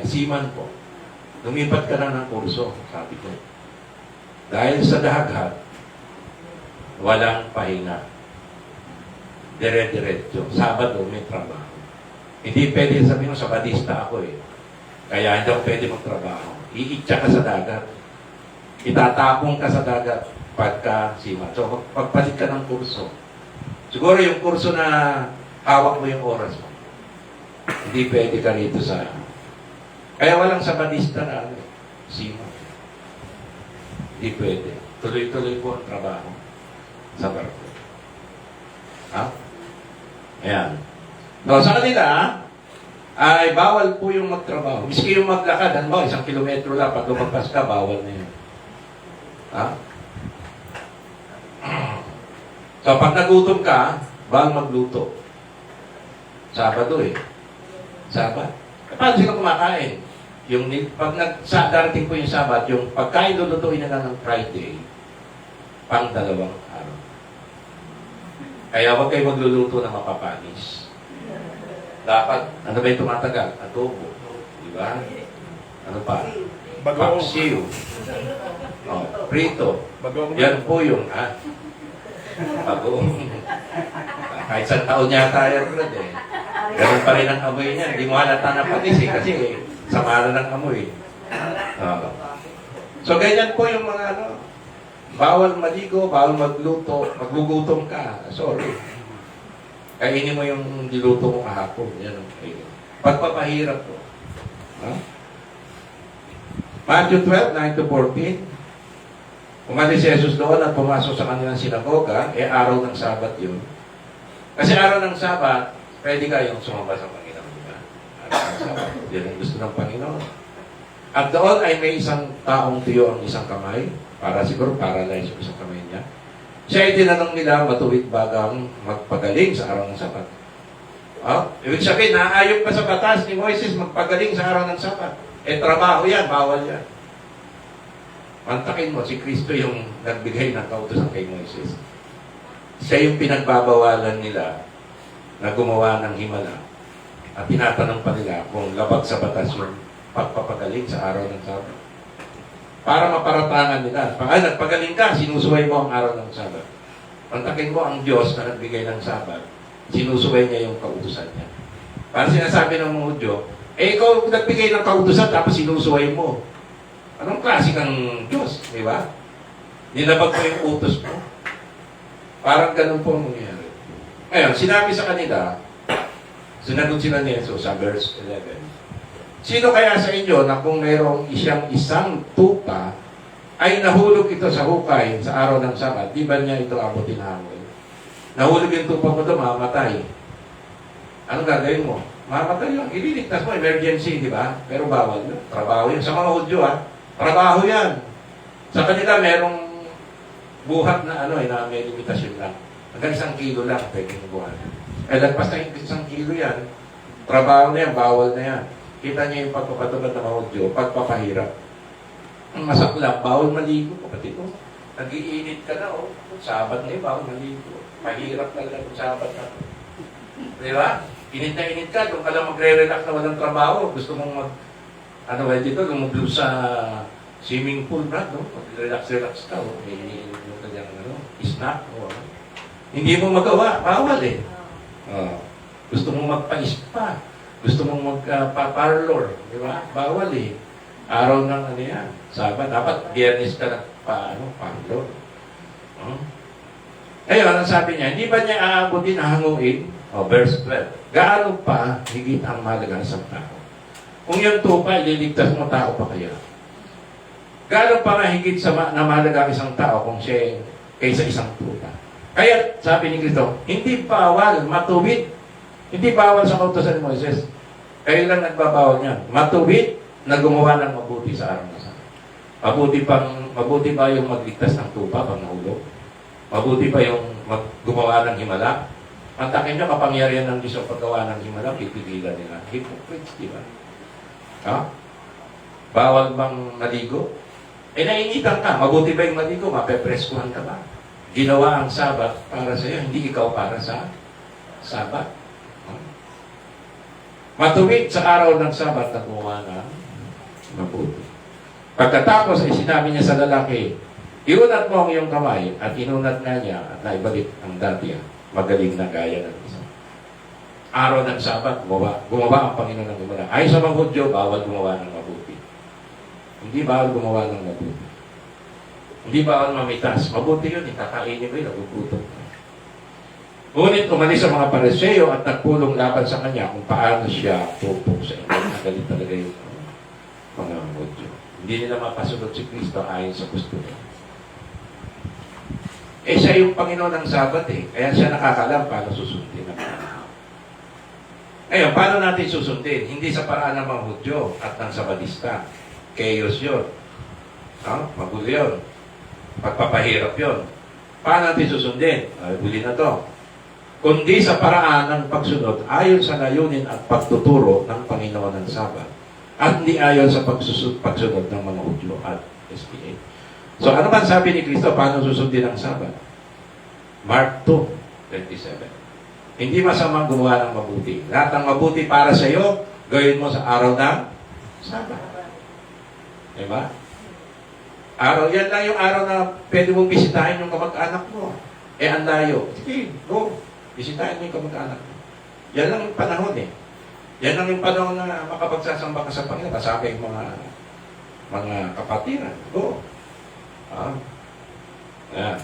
Seaman po. Lumipat ka na ng kurso, sabi ko. Dahil sa dagat, walang pahinga. Dire-diretso. Sabado, may trabaho. Hindi pwede sabihin mo, Sabatista ako eh. Kaya hindi ako pwede magtrabaho. Iitsa ka sa dagat. Itatapong ka sa dagat pagka seaman. So, pagpalit ka ng kurso. Siguro yung kurso na hawak mo yung oras mo. Hindi pwede ka rito sa... Kaya walang Sabatista na seaman. Hindi pwede. Tuloy-tuloy po ang trabaho sa barko. Ha? Ayan. So, sa kanila, ay bawal po yung magtrabaho. Miski yung maglakad, ano, 1 kilometro lang, pag lumagpas ka, bawal na yun. Ha? So, pag nagutom ka, bawal magluto. Sabado eh. Sabat. Paano sila kumakain? Yung, pag darating po yung Sabat, yung pagkain lulutuin na lang ng Friday, pang 2 araw. Kaya huwag kayo magluluto na mapapanis. Dapat, ano ba yung tumatagal? Adobo. Di ba? Ano pa? Bagoong. paksiw, prito. Bagoong. Yan po yung, bagoong. Kahit isang taon yata yan, Brad, eh. Ganun pa rin ang amoy niya. Hindi mo halata na patis, eh, kasi sama na ng amoy. So, ganyan po yung mga, bawal maligo, bawal magluto, magugutom ka. Sorry. Kainin mo yung diluto mo kahapon. Yan ang kainin. Pagpapahirap po. Matthew 12:9-14. Umalis si Jesus doon at pumasok sa kanilang sinagoga, araw ng Sabat yun. Kasi araw ng Sabat, pwede kayong sumamba sa Panginoon. Diba? Araw ng Sabat. Yan ang gusto ng Panginoon. At doon ay may isang taong tuyo ang isang kamay, para siguro paralyzed yung isang kamay niya. Siya ay tinanong nila, matuwid bagang magpagaling sa araw ng Sabat. Ibig sabihin, naayok pa sa batas ni Moises magpagaling sa araw ng Sabat. Trabaho yan, bawal yan. Mantakin mo, si Kristo yung nagbigay ng kautusan kay Moises. Siya yung pinagbabawalan nila na gumawa ng himala. At tinatanong pa nila kung labag sa batas yung pagpapagaling sa araw ng Sabat. Para maparatangan nila. Nagpagaling ka, sinusuway mo ang araw ng Sabat. Mantakin mo ang Diyos na nagbigay ng Sabat, sinusuway niya yung kautusan niya. Para sinasabi ng mga Hudyo, ikaw nagbigay ng kautusan tapos sinusuway mo. Anong klase kang Diyos, di ba? Nilabag mo yung utos mo. Parang ganun po ang mangyayari. Ngayon, sinabi sa kanila, sinagot sila ni Jesus sa verse 11, sino kaya sa inyo na kung mayroong isang tupa ay nahulog ito sa hukay sa araw ng Sabat, di ba niya ito abutin hangin? Nahulog yung tupa mo doon, mamatay. Anong gagawin mo? Mamatay yun. Ililigtas mo, emergency, di ba? Pero bawal yun. Trabaho yun. Sa mga Hudyo, trabaho yan. Sa kanila, merong buhat na na may limitasyon lang. Hanggang 1 kilo lang, pwedeng buhat. Lagpas na 1 kilo yan. Trabaho na yan, bawal na yan. Kita niya yung pagpapatubad ng mga Hudyo, pagpapahirap. Ang masakla, bawal maligo, kapatid mo. Nag-iinit ka na, Sabat na bawal maligo. Mahirap talaga kung Sabat na. Di ba? Init na init ka, doon ka lang magre-relax na walang trabaho. Gusto mong dito, lumublo sa swimming pool, Brad, Mag-relax ka, may yung kanyang, snack, Hindi mo magawa, bawal eh. Gusto mong magpa-spa, gusto mong magpa-parlor, di ba? Bawal eh. Araw ng yan, Sabat. Dapat Biyernes ka parlor. Ayun, ang sabi niya, hindi ba niya aabutin, hanguin? Verse 12. Gaano pa higit ang mahalaga sa tao? Kung yung tupa, ililigtas mo, tao pa kaya? Gaano pa nga higit sa na mahalaga ang isang tao kung siya kaysa isang tupa? Kaya, sabi ni Cristo, hindi bawal matuwid. Hindi bawal sa kautusan ni Moises. Kayo lang nagbabawal niyan. Matuwid na gumawa ng mabuti sa araw na Sabat. Mabuti pa yung magligtas ng tupa pang nahulog. Mabuti pa yung gumawa ng himala. Mantakin nyo, kapangyarihan ng Diyos ang paggawa ng himala, pipigilan nila. Hypocrites, di ba? Bawal bang maligo? Nainitan ka. Mabuti ba yung maligo? Mapepreskuhan ka ba? Ginawa ang Sabat para sa iyo, hindi ikaw para sa Sabat. Matuwid sa araw ng Sabat na gumawa ng mabuti. Pagkatapos ay sinabi niya sa lalaki, iunat mo ang iyong kamay, at inunat nga niya at naibalik ang dati. Magaling na gaya ng isa. Araw ng Sabat, gumawa ang Panginoon ng himala. Ay sa mga Hudyo, bawal gumawa ng mabuti. Hindi bawal gumawa ng mabuti. Hindi bawal mamitas. Mabuti yun, ikakainin mo yun, nagugutom. Ngunit umalis ang mga Pariseo at nagpulong laban sa kanya kung paano siya pupok sa inyo. Nagalit talaga yung mga Hudyo. Hindi nila mapasunod si Kristo ayon sa gusto nila. Siya yung Panginoon ng Sabat Kaya siya nakakalam paano susundin ang Panginoon. Ngayon, paano natin susundin? Hindi sa paraan ng mga Hudyo at ng Sabatista. Chaos yun. Magulo yun. Pagpapahirap yun. Paano natin susundin? Huli na to. Kundi sa paraan ng pagsunod ayon sa layunin at pagtuturo ng Panginoon ng Sabat. At hindi ayon sa pagsunod ng mga Hudyo at SPA. So, ano man sabi ni Kristo, paano susundin ang Sabat? Mark 2:27. Hindi masamang gumawa ng mabuti. Lahat ng mabuti para sa iyo, gawin mo sa araw ng Sabat. Diba? Araw, yan lang yung araw na pwede mong bisitahin yung kamag-anak mo. Eh, ang layo. Sige, go. Bisitahin mo yung kamag-anak mo. Yan lang yung panahon eh. Yan lang yung panahon na makapagsasamba ka sa Panginoon. Kasama yung mga kapatiran. Go. Yan.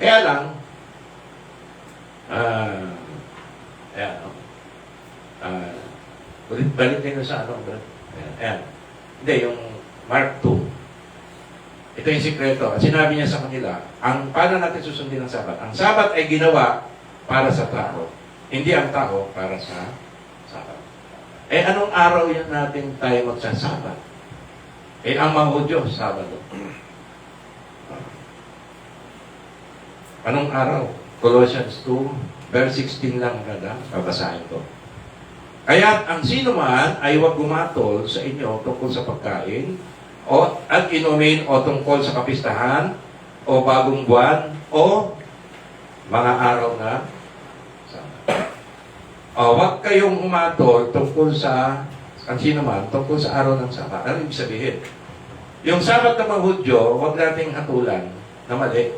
Kaya lang, ayan, balik din sa ano, ayan. Hindi, yung Mark 2. Ito yung sikreto. Sinabi niya sa kanila, paano natin susundin ang Sabat? Ang Sabat ay ginawa para sa tao. Hindi ang tao para sa Sabat. Eh, anong araw yun natin tayo magsasabat? Eh, ang mga Hudyo, Sabado. Anong araw? Colossians 2, verse 16 lang kada, babasahin ko. Kaya ang sino man ay huwag gumatol sa inyo tungkol sa pagkain, at inumin o tungkol sa kapistahan, o bagong buwan, o mga araw na huwag kayong humatol tungkol sa ang sino man, tungkol sa araw ng Sabat. Ano ibig sabihin? Yung Sabat ng mga Hudyo, huwag nating hatulan na mali.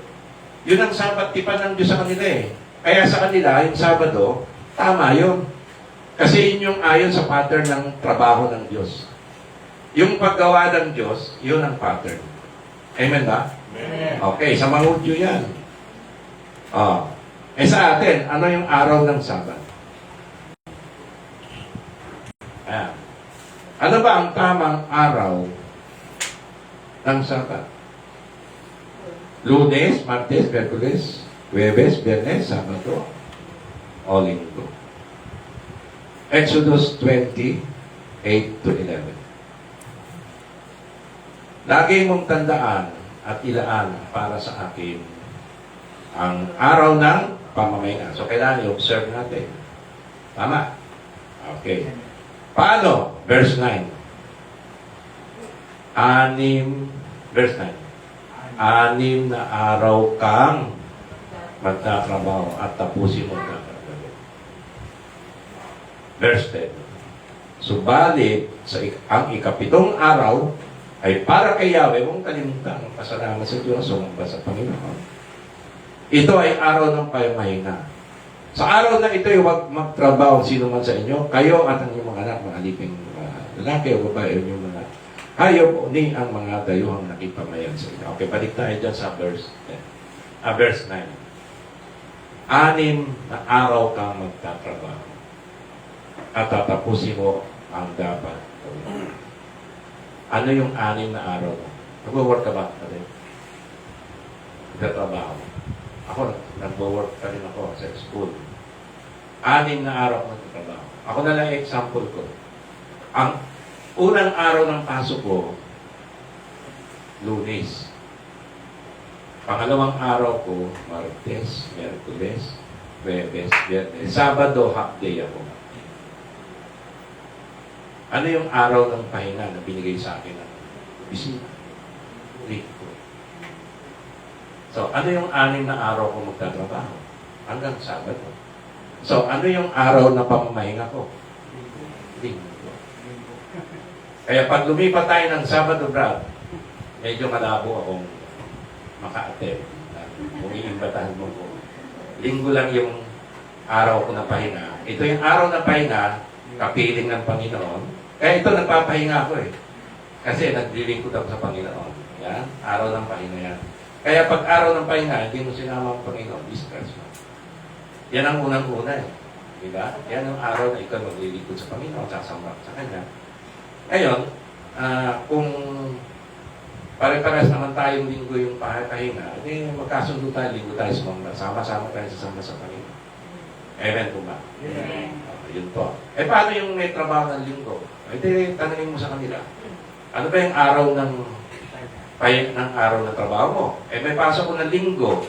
Yun ang Sabat, tipan ng Diyos sa kanila eh. Kaya sa kanila, yung Sabado, tama yun. Kasi yun yung ayon sa pattern ng trabaho ng Diyos. Yung paggawa ng Diyos, yun ang pattern. Amen ba? Amen. Okay, sa mga Hudyo yan. Sa atin, ano yung araw ng Sabat? Ayan. Ano ba ang tamang araw ng Sabat? Lunes, Martes, Miyerkules, Huwebes, Biyernes, Sabado, o Linggo. Exodus 20, 8 to 11. Lagi mong tandaan at ilaan para sa akin ang araw ng pamamahinga. So, kailangan i-observe natin. Tama? Okay. Paano? Verse 9. Verse 9. 6 na araw kang magtatrabaho at tapusin mo ang gagawin. Verse 10. Subalit, ang ikapitong araw ay para kay Yahweh, mong kalimutan ang pasalamat sa Diyos, sumamba sa Panginoon. Ito ay araw ng pamahinga. Sa araw na ito, huwag magtrabaho sino man sa inyo, kayo at ang inyong mga anak, mga aliping lalaki o babae, inyong mga hayop ni ang mga dayuhang nakipamayan sa inyo. Okay, balik tayo dyan sa verse 10. Verse 9. 6 na araw kang magtatrabaho at tatapusin mo ang dapat gawin. Ano yung 6 na araw mo? Nag-work ka ba? Nagtatrabaho. Ako, nag-work pa rin ako sa school. 6 na araw ko nagtatrabaho. Ako na lang example ko. Ang unang araw ng pasok ko, Lunes. Pangalawang araw ko, Martes, Miyerkules, Huwebes, Biyernes. Sabado, half day ako. Ano yung araw ng pahinga na binigay sa akin ng bisita? Linggo. So, ano yung 6 na araw ko magtatrabaho? Hanggang Sabado. So, ano yung araw na pamamahinga ko? Linggo. Kaya pag lumipat tayo ng Sabado, Brad, medyo malabo akong maka-attend. Kung iimbatahan mo ko. Linggo lang yung araw ko na pahinga. Ito yung araw na pahinga, kapiling ng Panginoon. Kaya ito, nagpapahinga ako eh. Kasi naglilingkod ako sa Panginoon. Yan, araw ng pahinga yan. Kaya pag araw ng pahinga, hindi mo sinama ang Panginoon, distress mo. Yan ang unang-una eh. Diba? Yan ang araw na ikaw maglilingkod sa Panginoon, sasamba sa Kanya. Ngayon, kung pare-pares naman tayong linggo yung pahinga, hindi magkasundo tayo, linggo tayo sumamba. Sama-sama tayo sasamba sa Panginoon. Amen po ba? Amen. Yun po. Eh, paano yung may trabaho ng linggo? Ito, tanongin mo sa kanila. Ano ba yung araw ng araw ng trabaho mo? Eh, may pasok ko ng linggo.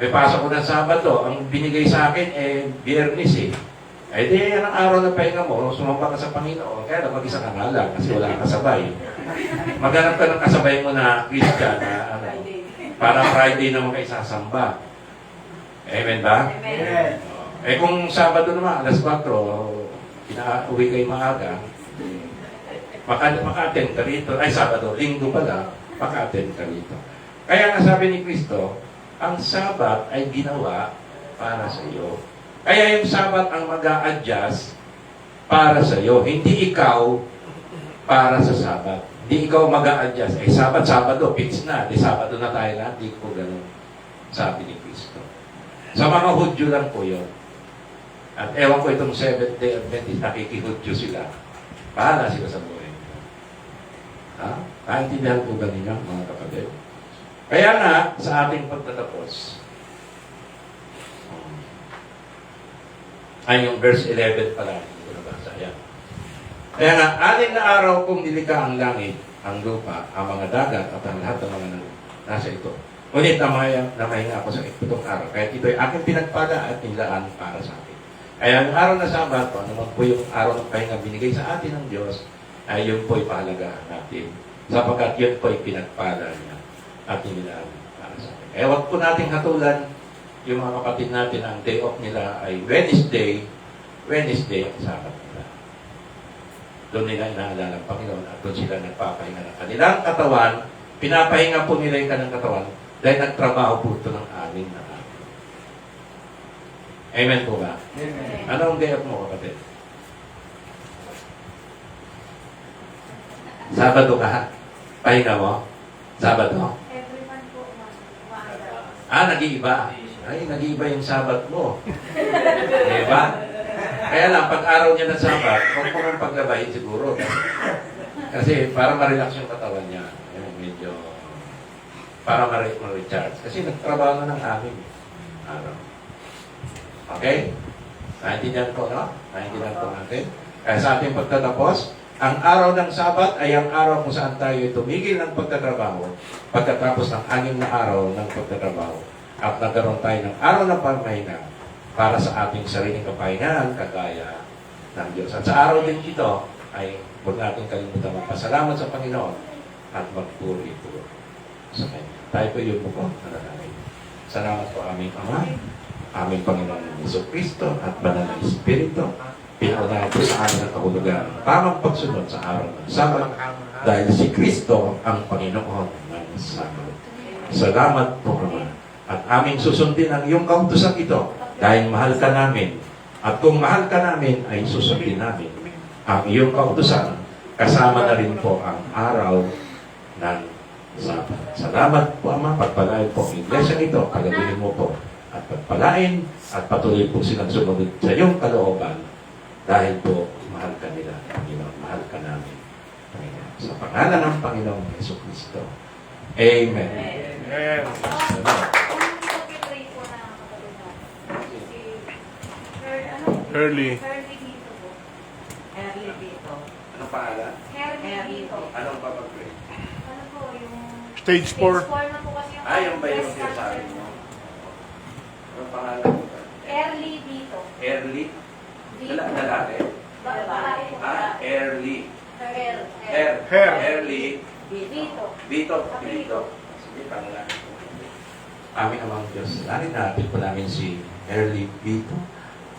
May pasok ko ng Sabado. Ang binigay sa akin, Biyernes eh. Eh, di yan ang araw ng pahinga mo, sumamba ka sa Panginoon, kaya na mag-isa ka nga lang kasi wala kang kasabay. Maghanap ka ng kasabay mo na Christian na para Friday naman kayo sasamba. Amen ba? Amen. Eh kung Sabado naman, alas 4, uwi kayo maaga, maka-attend ka rito. Ay, Sabado, Linggo pala, maka-attend ka rito. Kaya nga sabi ni Kristo, ang Sabat ay ginawa para sa iyo. Kaya yung Sabat ang mag-a-adjust para sa iyo. Hindi ikaw para sa Sabat. Hindi ikaw mag-a-adjust. Eh, Sabado, fix na. Di Sabado na tayo lahat. Hindi ko ganun. Sabi ni Kristo. Sa mga Hudyo lang po yun. At ewan ko itong Seventh Day Adventist, nakikihudyo sila. Bahala sila sa buhay. Ha? Naintindihan po ba ninyo, mga kapatid? Kaya nga, sa ating pagtatapos, ay yung verse 11 pala, hindi ko nabasa yan. Kaya nga, 6 na araw kung nilikha ang langit, ang lupa, ang mga dagat, at ang lahat ng mga nasa ito. Ngunit namahinga ako sa 7 araw. Kaya ito'y aking pinagpala at nilaan para sa akin. Kaya ang araw na Sabat, ano man po yung araw ng pahinga binigay sa atin ng Diyos, ay yun po'y pahalagahan natin. Sapagkat yun po'y pinagpala niya at nilaan para sa akin. Kaya huwag po nating hatulan yung mga kapatid natin, ang day off nila ay Wednesday ang Sabat nila. Doon nila inaalala ang Panginoon at doon sila nagpapahinga ng kanilang katawan. Pinapahinga po nila yung kanilang katawan dahil nagtrabaho po ito ng 6 na araw. Amen po ba? Amen. Ano ang day off mo, kapatid? Sabado ka? Pahinga mo? Sabado? Everyone po, Nag-iiba. Ay, nag-iiba yung Sabat mo. Diba? Kaya lang, pag araw niya ng Sabat, huwag mo nang paglabahin siguro. Kasi para ma-relax yung katawan niya. Medyo para ma-recharge. Kasi nagtrabaho na ng 6 araw. Okay? Naintindihan po, no? Naintindihan po natin. Kaya sa ating pagtatapos, ang araw ng Sabat ay ang araw kung saan tayo tumigil ng pagtatrabaho pagkatapos ng 6 na araw ng pagtatrabaho. At nagkaroon tayo ng araw ng pagpahinga para sa ating sariling kapahingahan kagaya ng Diyos. At sa araw din ito ay huwag natin kalimutan magpasalamat sa Panginoon at magpuri po sa Kanya. Tayo po yung muko. Salamat po aming Ama, aming Panginoon Jesucristo at Banal na Espiritu. Pinaunahan po sa amin ang kahulugan ng tamang pagsunod sa araw ng Sabat dahil si Kristo ang Panginoon ng Sabat. Salamat po, Ama. At aming susundin ang iyong kautusan ito dahil mahal ka namin. At kung mahal ka namin, ay susundin namin ang iyong kautusan. Kasama na rin po ang araw ng Sabat. Salamat po, Ama. Pagpalain po ang iglesia ito. Pagabuhin mo po. At pagpalain at patuloy po silang sumunod sa iyong kalooban dahil po mahal ka nila. Panginoon, mahal ka namin. Panginoon. Sa pangalan ng Panginoong Jesucristo. Amen. Amen. Salamat. Early. Early dito. Anong pangalan? Early dito. Anong papag-pray? Ano po yung... Stage 4. Stage 4 na po kasi yung... Yung ba yung breast sinasabi cancer. mo? Anong pangalan mo? Early dito. Early? Dito. Lalaki? Babae po. Early. Hair. Hair. Early. Dito. Dito. Sige, pangalan. Aming amang Diyos. Salarin natin po namin si Early Vito.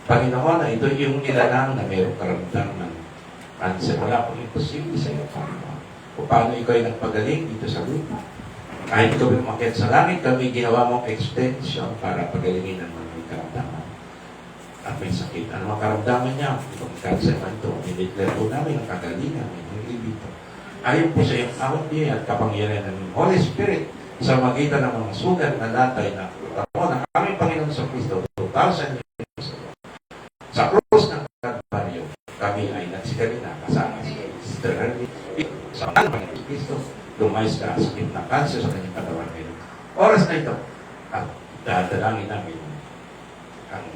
Panginoon, na ito yung nilalang na mayroong karamdaman. Cancer, wala pong imposible sa iyo, Panginoon. Kung paano ikaw ay nagpagaling dito sa lupa. Kahit ikaw ay umakyat sa langit, kami ginawa mong extension para pagalingin ang mga may karamdaman. At may sakit. Ano mga karamdaman niya? Itong cancer man ito. Dineclare po namin ang kagalingan. Hindi dito. Ayon po sa iyong awat niya at kapangyarihan ng Holy Spirit sa magitan ng mga sugat na latay na tamo ng aming Panginoon sa Kristo 2,000 years ago. Sa krus ng Kalbaryo, kami ay nagsigali na kasama si Sister Hermie. Sa pangalan ng Kristo, lumayas ka sa sakit na cancer sa kanyang katawan ngayon. Oras na ito, at dadalangin namin ang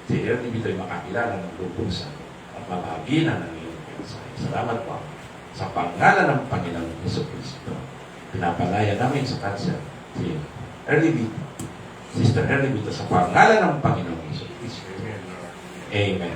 si Hermie dito ay makakilala ng lubusan at mabahagi na ng iyong mensahe. Salamat po sa pangalan ng Panginoon Jesucristo. Pinapalaya namin sa cancer si Hermie Vito, Sister Hermie Vito, sa pangalan ng Panginoon Jesucristo. Amen.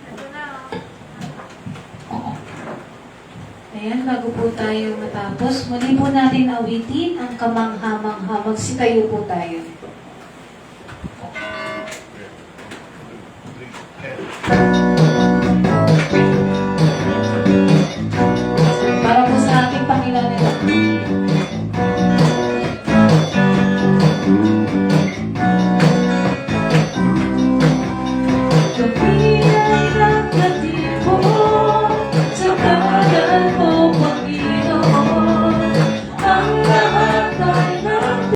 Ito na. po tayo matapos, muli po natin awitin ang kamangha-mangha. Magsitayo po tayo.